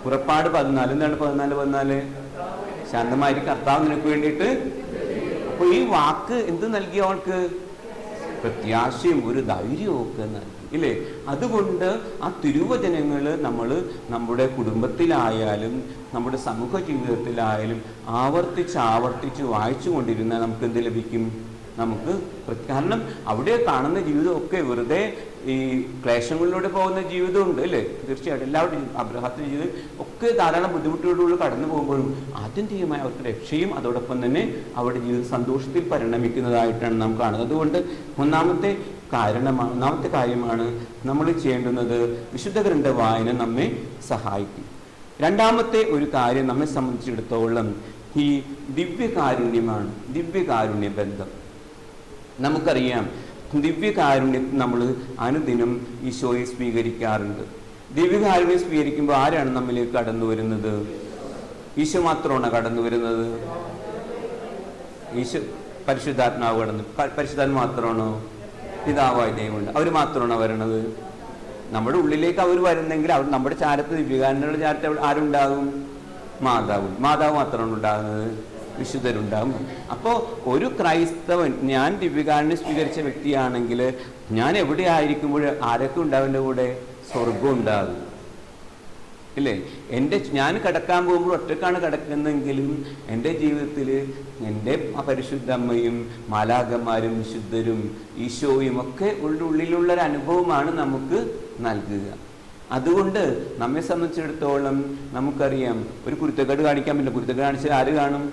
പുറപ്പാട് 14 എന്താണ് 14 ശാന്തമായി കർത്താവ് നിനക്ക് വേണ്ടിയിട്ട്. അപ്പോൾ ഈ വാക്ക് എന്ത് നൽകി അവൾക്ക്? പ്രത്യാശയും ഒരു ധൈര്യവും ഒക്കെ നൽകി ഇല്ലേ? അതുകൊണ്ട് ആ തിരുവചനങ്ങൾ നമ്മൾ നമ്മുടെ കുടുംബത്തിലായാലും നമ്മുടെ സമൂഹ ജീവിതത്തിലായാലും ആവർത്തിച്ച് വായിച്ചു കൊണ്ടിരുന്നാൽ നമുക്ക് എന്ത് ലഭിക്കും? നമുക്ക്. കാരണം അവിടെ കാണുന്ന ജീവിതമൊക്കെ വെറുതെ ഈ ക്ലേശങ്ങളിലൂടെ പോകുന്ന ജീവിതമുണ്ട് അല്ലേ? തീർച്ചയായിട്ടും എല്ലാവരുടെയും അബ്രഹാത്തിന്റെ ജീവിതം ഒക്കെ ധാരാളം ബുദ്ധിമുട്ടുകളിലൂടെ കടന്നു പോകുമ്പോഴും ആത്യന്തികമായി അവർക്ക് രക്ഷയും അതോടൊപ്പം തന്നെ അവരുടെ ജീവിതം സന്തോഷത്തിൽ പരിണമിക്കുന്നതായിട്ടാണ് നാം കാണുന്നത്. അതുകൊണ്ട് ഒന്നാമത്തെ കാര്യമാണ് നമ്മൾ ചെയ്യേണ്ടുന്നത് വിശുദ്ധ ഗ്രന്ഥ വായന നമ്മെ സഹായിക്കും. രണ്ടാമത്തെ ഒരു കാര്യം നമ്മെ സംബന്ധിച്ചിടത്തോളം ഈ ദിവ്യകാരുണ്യമാണ്, ദിവ്യകാരുണ്യ ബന്ധം. നമുക്കറിയാം ദിവ്യകാരുണ്യത്തിൽ നമ്മൾ അനുദിനം ഈശോയെ സ്വീകരിക്കാറുണ്ട്. ദിവ്യകാരുണ്യം സ്വീകരിക്കുമ്പോൾ ആരാണ് നമ്മിലേക്ക് കടന്നു വരുന്നത്? ഈശോ മാത്രമാണ് കടന്നു വരുന്നത്? ഈശോ പരിശുദ്ധാത്മാവ് പരിശുദ്ധാത്മ മാത്രമാണോ? പിതാവായ ദൈവമുണ്ട്, അവർ മാത്രമാണോ വരണത്? നമ്മുടെ ഉള്ളിലേക്ക് അവർ വരുന്നെങ്കിൽ അവർ നമ്മുടെ ചാരത്ത് ദിവ്യകാരുണ്യങ്ങളുടെ ചാരത്ത് ആരുണ്ടാകും? മാതാവ് മാത്രമാണ് ഉണ്ടാകുന്നത്, വിശുദ്ധരുണ്ടാകും. അപ്പോൾ ഒരു ക്രൈസ്തവൻ, ഞാൻ ദിവ്യകാരുണ്യം സ്വീകരിച്ച വ്യക്തിയാണെങ്കിൽ ഞാൻ എവിടെ ആയിരിക്കുമ്പോൾ ആരൊക്കെ ഉണ്ടാവും? എൻ്റെ കൂടെ സ്വർഗം ഉണ്ടാകും ഇല്ലേ? ഞാൻ കിടക്കാൻ പോകുമ്പോൾ ഒറ്റക്കാണ് കിടക്കുന്നെങ്കിലും എൻ്റെ ജീവിതത്തിൽ എൻ്റെ പരിശുദ്ധ അമ്മയും മാലാഖമാരും വിശുദ്ധരും ഈശോയും ഒക്കെ ഉള്ളിലുള്ളൊരു അനുഭവമാണ് നമുക്ക് നൽകുക. അതുകൊണ്ട് നമ്മെ സംബന്ധിച്ചിടത്തോളം നമുക്കറിയാം, ഒരു കുരുത്തക്കേട് കാണിക്കാൻ പറ്റില്ല. കുരുത്തക്കേട് കാണിച്ചാൽ ആര് കാണും?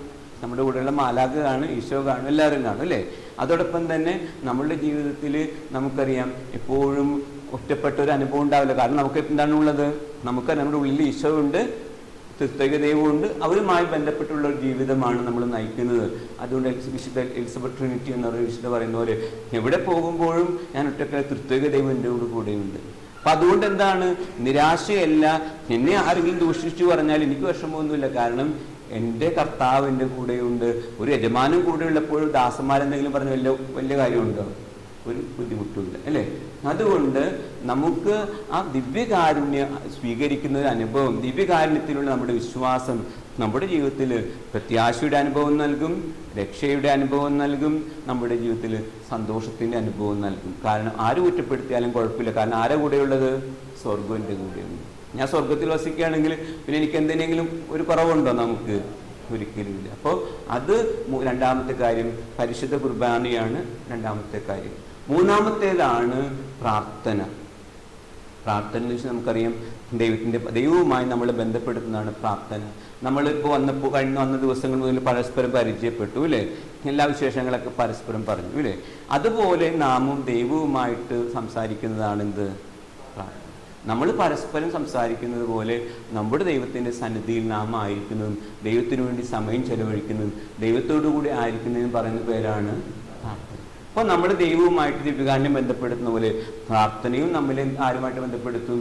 നമ്മുടെ കൂടെയുള്ള മാലാഖ കാണും, ഈശോ കാണും, എല്ലാവരും കാണും അല്ലേ? അതോടൊപ്പം തന്നെ നമ്മളുടെ ജീവിതത്തിൽ നമുക്കറിയാം എപ്പോഴും ഒറ്റപ്പെട്ട ഒരു അനുഭവം ഉണ്ടാവില്ല. കാരണം നമുക്ക് എന്താണുള്ളത്? നമുക്ക് നമ്മുടെ ഉള്ളിൽ ഈശോ ഉണ്ട്, ക്രിസ്തീയ ദൈവമുണ്ട്, അവരുമായി ബന്ധപ്പെട്ടുള്ള ഒരു ജീവിതമാണ് നമ്മൾ നയിക്കുന്നത്. അതുകൊണ്ട് വിശുദ്ധ എലിസബത്ത് ട്രിനിറ്റി എന്ന് പറയുന്ന വിശുദ്ധ പറയുന്ന പോലെ എവിടെ പോകുമ്പോഴും ഞാൻ ഒറ്റക്കാല ക്രിസ്തീയ ദൈവം എൻ്റെ കൂടെയുണ്ട്. അപ്പം അതുകൊണ്ട് എന്താണ്? നിരാശയല്ല. എന്നെ ആരെങ്കിലും ദൂഷിച്ചു പറഞ്ഞാൽ എനിക്ക് വിഷമമൊന്നുമില്ല. കാരണം എൻ്റെ കർത്താവ് എൻ്റെ കൂടെയുണ്ട്. ഒരു യജമാനും കൂടെ ഉള്ളപ്പോഴും ദാസന്മാരെന്തെങ്കിലും പറഞ്ഞ വലിയ കാര്യമുണ്ടോ? ഒരു ബുദ്ധിമുട്ടില്ല അല്ലേ? അതുകൊണ്ട് നമുക്ക് ആ ദിവ്യകാരുണ്യം സ്വീകരിക്കുന്ന ഒരു അനുഭവം, ദിവ്യകാരുണ്യത്തിലുള്ള നമ്മുടെ വിശ്വാസം നമ്മുടെ ജീവിതത്തിൽ പ്രത്യാശയുടെ അനുഭവം നൽകും, രക്ഷയുടെ അനുഭവം നൽകും, നമ്മുടെ ജീവിതത്തിൽ സന്തോഷത്തിൻ്റെ അനുഭവം നൽകും. കാരണം ആര് കുറ്റപ്പെടുത്തിയാലും കുഴപ്പമില്ല. കാരണം ആരുടെ കൂടെയുള്ളത്? സ്വർഗം എൻ്റെ കൂടെയുണ്ട്. ഞാൻ സ്വർഗത്തിൽ വസിക്കുകയാണെങ്കിൽ പിന്നെ എനിക്ക് എന്തിനെങ്കിലും ഒരു കുറവുണ്ടോ? നമുക്ക് ഒരിക്കലും ഇല്ല. അപ്പോൾ അത് രണ്ടാമത്തെ കാര്യം. പരിശുദ്ധ കുർബാനയാണ് രണ്ടാമത്തെ കാര്യം. മൂന്നാമത്തേതാണ് പ്രാർത്ഥന. പ്രാർത്ഥന എന്ന് വെച്ചാൽ നമുക്കറിയാം ദൈവവുമായി നമ്മൾ ബന്ധപ്പെടുത്തുന്നതാണ് പ്രാർത്ഥന. നമ്മളിപ്പോൾ വന്ന ദിവസങ്ങൾ മുതൽ പരസ്പരം പരിചയപ്പെട്ടു അല്ലേ, എല്ലാ വിശേഷങ്ങളൊക്കെ പരസ്പരം പറഞ്ഞു ഇല്ലേ. അതുപോലെ നാമും ദൈവവുമായിട്ട് സംസാരിക്കുന്നതാണ് എന്ത്? പ്രാർത്ഥന. നമ്മൾ പരസ്പരം സംസാരിക്കുന്നത് പോലെ നമ്മുടെ ദൈവത്തിൻ്റെ സന്നിധിയിൽ നാം ആയിരിക്കുന്നതും ദൈവത്തിനു വേണ്ടി സമയം ചെലവഴിക്കുന്നതും ദൈവത്തോടു കൂടി ആയിരിക്കുന്നതിന് പറയുന്ന പേരാണ് പ്രാർത്ഥന. അപ്പോൾ നമ്മൾ ദൈവവുമായിട്ട് ദിവ്യകാരുണ്യം ബന്ധപ്പെടുത്തുന്ന പോലെ പ്രാർത്ഥനയും നമ്മൾ ആരുമായിട്ട് ബന്ധപ്പെടുത്തും?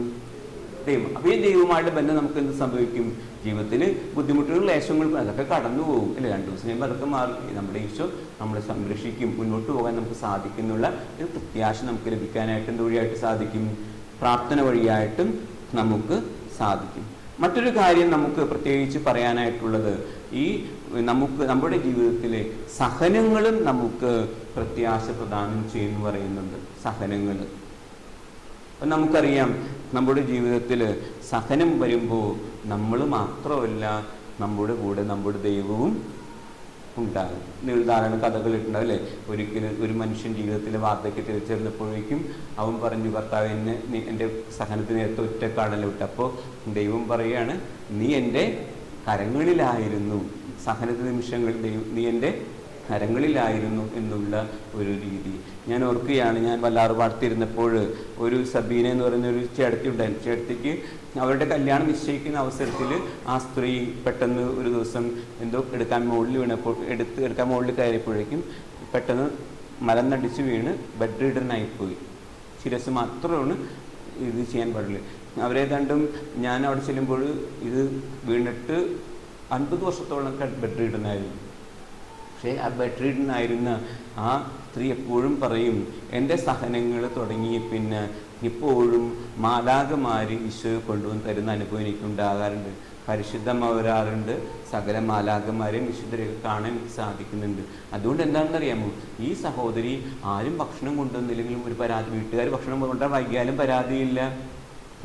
ദൈവം. അപ്പോൾ ഈ ദൈവവുമായിട്ട് ബന്ധം നമുക്ക് എന്ത് സംഭവിക്കും? ജീവിതത്തിൽ ബുദ്ധിമുട്ടുകൾ ക്ലേശങ്ങൾ അതൊക്കെ കടന്നു പോകും അല്ലേ. 2 ദിവസം കഴിയുമ്പോൾ അതൊക്കെ മാറും. നമ്മുടെ ഈശോ നമ്മളെ സംരക്ഷിക്കും, മുന്നോട്ട് പോകാൻ നമുക്ക് സാധിക്കുന്നുള്ള ഒരു പ്രത്യാശ നമുക്ക് ലഭിക്കാനായിട്ട് എന്ത് വഴിയായിട്ട് സാധിക്കും? പ്രാർത്ഥന വഴിയായിട്ടും നമുക്ക് സാധിക്കും. മറ്റൊരു കാര്യം നമുക്ക് പ്രത്യേകിച്ച് പറയാനായിട്ടുള്ളത്, ഈ നമ്മുടെ ജീവിതത്തിലെ സഹനങ്ങളും നമുക്ക് പ്രത്യാശ പ്രദാനം ചെയ്യുമെന്ന് പറയുന്നുണ്ട്. സഹനങ്ങൾ അപ്പം നമുക്കറിയാം, നമ്മുടെ ജീവിതത്തിൽ സഹനം വരുമ്പോൾ നമ്മൾ മാത്രമല്ല, നമ്മുടെ കൂടെ നമ്മുടെ ദൈവവും ഉണ്ടാകും. ധാരാളം കഥകൾ ഇട്ടുണ്ടാവും അല്ലേ. ഒരിക്കലും ഒരു മനുഷ്യൻ ജീവിതത്തിലെ വാർദ്ധക്യം തിരിച്ചറിഞ്ഞപ്പോഴേക്കും അവൻ പറഞ്ഞു, കർത്താവ് എന്നെ എൻ്റെ സഹനത്തിന് നേരത്തെ ഒറ്റക്കാണല്ലോ വിട്ട്. അപ്പോൾ ദൈവം പറയുകയാണ്, നീ എൻ്റെ കരങ്ങളിലായിരുന്നു, സഹനത്തിന് നിമിഷങ്ങൾ നീ എൻ്റെ കരങ്ങളിലായിരുന്നു എന്നുള്ള ഒരു രീതി ഞാൻ ഓർക്കുകയാണ്. ഞാൻ വല്ലാറ് പാടത്തിരുന്നപ്പോൾ ഒരു സബീന എന്ന് പറയുന്നൊരു ചേട്ടത്തി ഉണ്ടായിരുന്നു. ചേട്ടത്തിക്ക് അവരുടെ കല്യാണം നിശ്ചയിക്കുന്ന അവസരത്തിൽ ആ സ്ത്രീ പെട്ടെന്ന് ഒരു ദിവസം എന്തോ എടുക്കാൻ മുകളിൽ കയറിയപ്പോഴേക്കും പെട്ടെന്ന് മലന്നടിച്ച് വീണ് ബെഡ് റീഡറിനായിപ്പോയി. ശിരസ് മാത്രമാണ് ഇത് ചെയ്യാൻ പാടില്ല. അവരേതാണ്ടും ഞാൻ അവിടെ ചെല്ലുമ്പോൾ ഇത് വീണിട്ട് 50 വർഷത്തോളം ബെഡ് റീഡറിനായിരുന്നു. പക്ഷേ ആ ബെഡ് റീഡറിനായിരുന്ന ആ സ്ത്രീ എപ്പോഴും പറയും, എൻ്റെ സഹനങ്ങൾ തുടങ്ങി പിന്നെ ഇപ്പോഴും മാലാഖമാർ ഈശോയെ കൊണ്ടുവന്ന് തരുന്ന അനുഭവം എനിക്കുണ്ടാകാറുണ്ട്. പരിശുദ്ധമ്മ വരാറുണ്ട്, സകല മാലാഖമാരെയും വിശുദ്ധരെയൊക്കെ കാണാൻ സാധിക്കുന്നുണ്ട്. അതുകൊണ്ട് എന്താണെന്നറിയാമോ, ഈ സഹോദരി ആരും ഭക്ഷണം കൊണ്ടുവന്നില്ലെങ്കിലും ഒരു പരാതി, വീട്ടുകാർ ഭക്ഷണം കൊണ്ടുവരാൻ വൈകിയാലും പരാതിയില്ല.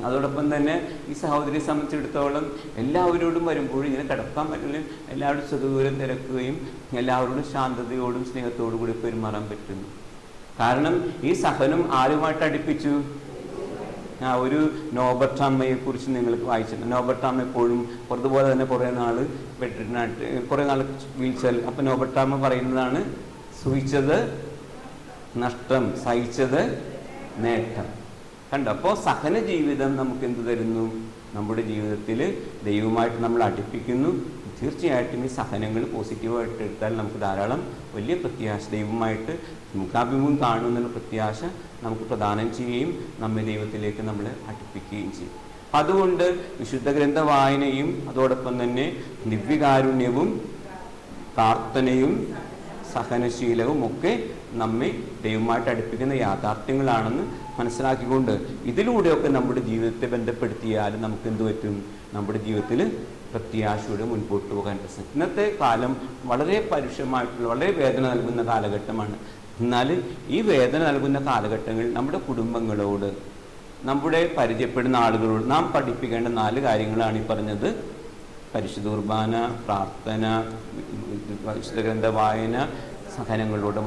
അതോടൊപ്പം തന്നെ ഈ സഹോദരിയെ സംബന്ധിച്ചിടത്തോളം എല്ലാവരോടും വരുമ്പോഴും ഇങ്ങനെ കിടക്കാൻ പറ്റില്ല, എല്ലാവരും സുഖദൂരം തിരക്കുകയും എല്ലാവരോടും ശാന്തതയോടും സ്നേഹത്തോടു കൂടി പെരുമാറാൻ പറ്റുന്നു. കാരണം ഈ സഹനം ആരുമായിട്ട് അടുപ്പിച്ചു? ഒരു നോബർട്ട് അമ്മയെ കുറിച്ച് നിങ്ങൾക്ക് വായിച്ചിട്ടുണ്ട്. നോബർട്ട് അമ്മ എപ്പോഴും പുറത്തുപോലെ തന്നെ കുറേ നാൾ ബെഡ്റിനായിട്ട് കുറേ നാൾ വീഴ്ചൽ. അപ്പം നോബർട്ട് അമ്മ പറയുന്നതാണ്, സുഖിച്ചത് നഷ്ടം, സഹിച്ചത് നേട്ടം. കണ്ടോ? അപ്പോൾ സഹന ജീവിതം നമുക്ക് എന്ത് തരുന്നു? നമ്മുടെ ജീവിതത്തിൽ ദൈവമായിട്ട് നമ്മൾ അടുപ്പിക്കുന്നു. തീർച്ചയായിട്ടും ഈ സഹനങ്ങൾ പോസിറ്റീവായിട്ട് എടുത്താൽ നമുക്ക് ധാരാളം വലിയ പ്രത്യാശ, ദൈവമായിട്ട് മുഖാഭിമുഖം കാണുമെന്നുള്ള പ്രത്യാശ നമുക്ക് പ്രദാനം ചെയ്യുകയും നമ്മെ ദൈവത്തിലേക്ക് നമ്മൾ അടുപ്പിക്കുകയും ചെയ്യും. അതുകൊണ്ട് വിശുദ്ധ ഗ്രന്ഥ വായനയും അതോടൊപ്പം തന്നെ ദിവ്യകാരുണ്യവും പ്രാർത്ഥനയും സഹനശീലവും ഒക്കെ നമ്മെ ദൈവമായിട്ട് അടുപ്പിക്കുന്ന യാഥാർത്ഥ്യങ്ങളാണെന്ന് മനസ്സിലാക്കിക്കൊണ്ട് ഇതിലൂടെയൊക്കെ നമ്മുടെ ജീവിതത്തെ ബന്ധപ്പെടുത്തിയാൽ നമുക്ക് എന്ത് പറ്റും? നമ്മുടെ ജീവിതത്തിൽ പ്രത്യാശയോടെ മുൻപോട്ട് പോകാൻ പറ്റും. ഇന്നത്തെ കാലം വളരെ പരുഷമായിട്ടുള്ള, വളരെ വേദന നൽകുന്ന കാലഘട്ടമാണ്. എന്നാൽ ഈ വേദന നൽകുന്ന കാലഘട്ടങ്ങളിൽ നമ്മുടെ കുടുംബങ്ങളോട്, നമ്മുടെ പരിചയപ്പെടുന്ന ആളുകളോട് നാം പഠിപ്പിക്കേണ്ട 4 കാര്യങ്ങളാണ് ഈ പറഞ്ഞത്. പരിശുദ്ധ കുർബാന, പ്രാർത്ഥന, വിശുദ്ധ ഗ്രന്ഥ വായന, സഹനങ്ങളിലൂടെ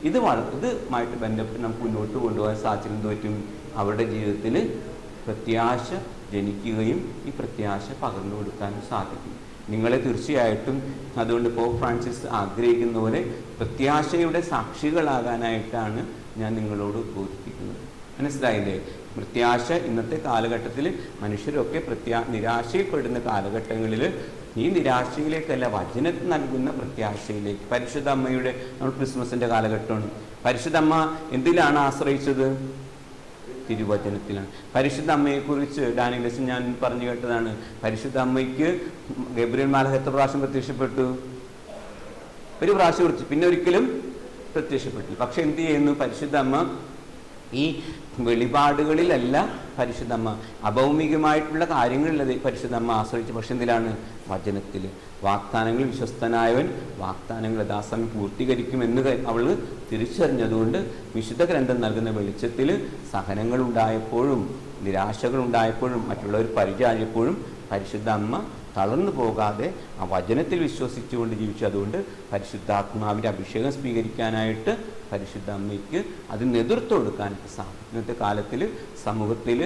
ഇതുമായിട്ട് ബന്ധപ്പെട്ട് നമുക്ക് മുന്നോട്ട് കൊണ്ടുപോകാൻ സാധിക്കും. പറ്റും അവരുടെ ജീവിതത്തിൽ പ്രത്യാശ ജനിക്കുകയും ഈ പ്രത്യാശ പകർന്നു കൊടുക്കാനും സാധിക്കും. നിങ്ങളെ തീർച്ചയായിട്ടും അതുകൊണ്ട് പോപ്പ് ഫ്രാൻസിസ് ആഗ്രഹിക്കുന്ന പോലെ പ്രത്യാശയുടെ സാക്ഷികളാകാനായിട്ടാണ് ഞാൻ നിങ്ങളോട് ബോധിപ്പിക്കുന്നത്. മനസ്സിലായില്ലേ? പ്രത്യാശ ഇന്നത്തെ കാലഘട്ടത്തിൽ മനുഷ്യരൊക്കെ നിരാശയിൽപ്പെടുന്ന കാലഘട്ടങ്ങളിൽ ഈ നിരാശയിലേക്കല്ല, വചനത്തിൽ നൽകുന്ന പ്രത്യാശയിലേക്ക്. പരിശുദ്ധ അമ്മയുടെ നമ്മൾ ക്രിസ്മസിൻ്റെ കാലഘട്ടമാണ്. പരിശുദ്ധ അമ്മ എന്തിലാണ് ആശ്രയിച്ചത്? തിരുവചനത്തിലാണ്. പരിശുദ്ധ അമ്മയെക്കുറിച്ച് ഡാനിയൽ ഞാൻ പറഞ്ഞു കേട്ടതാണ്. പരിശുദ്ധ അമ്മയ്ക്ക് ഗബ്രിയേൽ മാലാഖ എത്ര പ്രാവശ്യം പ്രത്യക്ഷപ്പെട്ടു? ഒരു പ്രാവശ്യം കുറിച്ച്, പിന്നെ ഒരിക്കലും പ്രത്യക്ഷപ്പെട്ടു. പക്ഷെ എന്ത് ചെയ്യുന്നു? പരിശുദ്ധ അമ്മ ഈ വെളിപാടുകളിലല്ല പരിശുദ്ധ അമ്മ, അഭൗമികമായിട്ടുള്ള കാര്യങ്ങളിലത് പരിശുദ്ധ അമ്മ ആശ്രയിച്ചു. പക്ഷെ എന്തിലാണ്? വചനത്തിൽ. വാഗ്ദാനങ്ങൾ വിശ്വസ്തനായവൻ വാഗ്ദാനങ്ങൾ യഥാസമയം പൂർത്തീകരിക്കുമെന്ന് അവൾ തിരിച്ചറിഞ്ഞതുകൊണ്ട് വിശുദ്ധ ഗ്രന്ഥം നൽകുന്ന വെളിച്ചത്തിൽ സഹനങ്ങളുണ്ടായപ്പോഴും നിരാശകളുണ്ടായപ്പോഴും മറ്റുള്ളവർ പരിചയപ്പോഴും പരിശുദ്ധ അമ്മ തളർന്നു പോകാതെ ആ വചനത്തിൽ വിശ്വസിച്ചുകൊണ്ട് ജീവിച്ചു. അതുകൊണ്ട് പരിശുദ്ധാത്മാവിൻ്റെ അഭിഷേകം സ്വീകരിക്കാനായിട്ട് പരിശുദ്ധ അമ്മയ്ക്ക് അതിന് നേതൃത്വം കൊടുക്കാനായിട്ട് സാധിക്കും. ഇന്നത്തെ കാലത്തിൽ സമൂഹത്തിൽ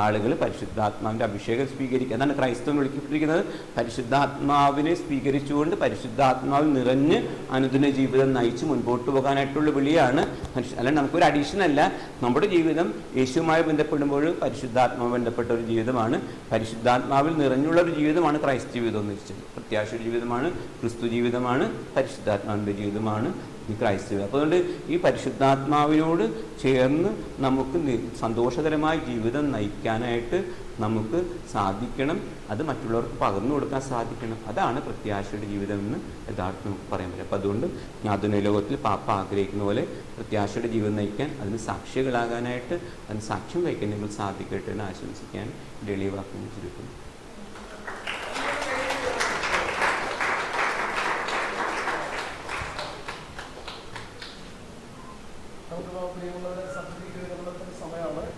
ആളുകൾ പരിശുദ്ധാത്മാവിൻ്റെ അഭിഷേകം സ്വീകരിക്കുക, അതാണ് ക്രൈസ്തവൻ വിളിക്കപ്പെട്ടിരിക്കുന്നത്. പരിശുദ്ധാത്മാവിനെ സ്വീകരിച്ചുകൊണ്ട് പരിശുദ്ധാത്മാവിൽ നിറഞ്ഞ് അനുദിന ജീവിതം നയിച്ച് മുൻപോട്ട് പോകാനായിട്ടുള്ള വിളിയാണ് അല്ലാണ്ട് നമുക്കൊരു അഡീഷൻ അല്ല. നമ്മുടെ ജീവിതം യേശുവുമായി ബന്ധപ്പെടുമ്പോൾ പരിശുദ്ധാത്മാവ് ബന്ധപ്പെട്ട ഒരു ജീവിതമാണ്, പരിശുദ്ധാത്മാവിൽ നിറഞ്ഞുള്ള ഒരു ജീവിതമാണ് ക്രൈസ്ത ജീവിതം എന്ന് വെച്ചത്. പ്രത്യാശയുടെ ജീവിതമാണ്, ക്രിസ്തു ജീവിതമാണ്, പരിശുദ്ധാത്മാവിൻ്റെ ജീവിതമാണ് ഈ ക്രൈസ്ത ജീവിതം. അപ്പോൾ അതുകൊണ്ട് ഈ പരിശുദ്ധാത്മാവിനോട് ചേർന്ന് നമുക്ക് സന്തോഷകരമായ ജീവിതം നയിക്കാനായിട്ട് നമുക്ക് സാധിക്കണം. അത് മറ്റുള്ളവർക്ക് പകർന്നു കൊടുക്കാൻ സാധിക്കണം. അതാണ് പ്രത്യാശയുടെ ജീവിതം എന്ന് യഥാർത്ഥം നമുക്ക് പറയാൻ പറ്റും. അപ്പോൾ അതുകൊണ്ട് ആധുനിക ലോകത്തിൽ പാപ്പ ആഗ്രഹിക്കുന്ന പോലെ പ്രത്യാശയുടെ ജീവിതം നയിക്കാൻ, അതിന് സാക്ഷികളാകാനായിട്ട്, അതിന് സാക്ഷ്യം വഹിക്കാൻ നിങ്ങൾ സാധിക്കട്ടെ എന്ന് ആശംസിക്കാൻ എളിയ വാക്കുകൾ ചുരുക്കുന്നു. സമയമാണ്.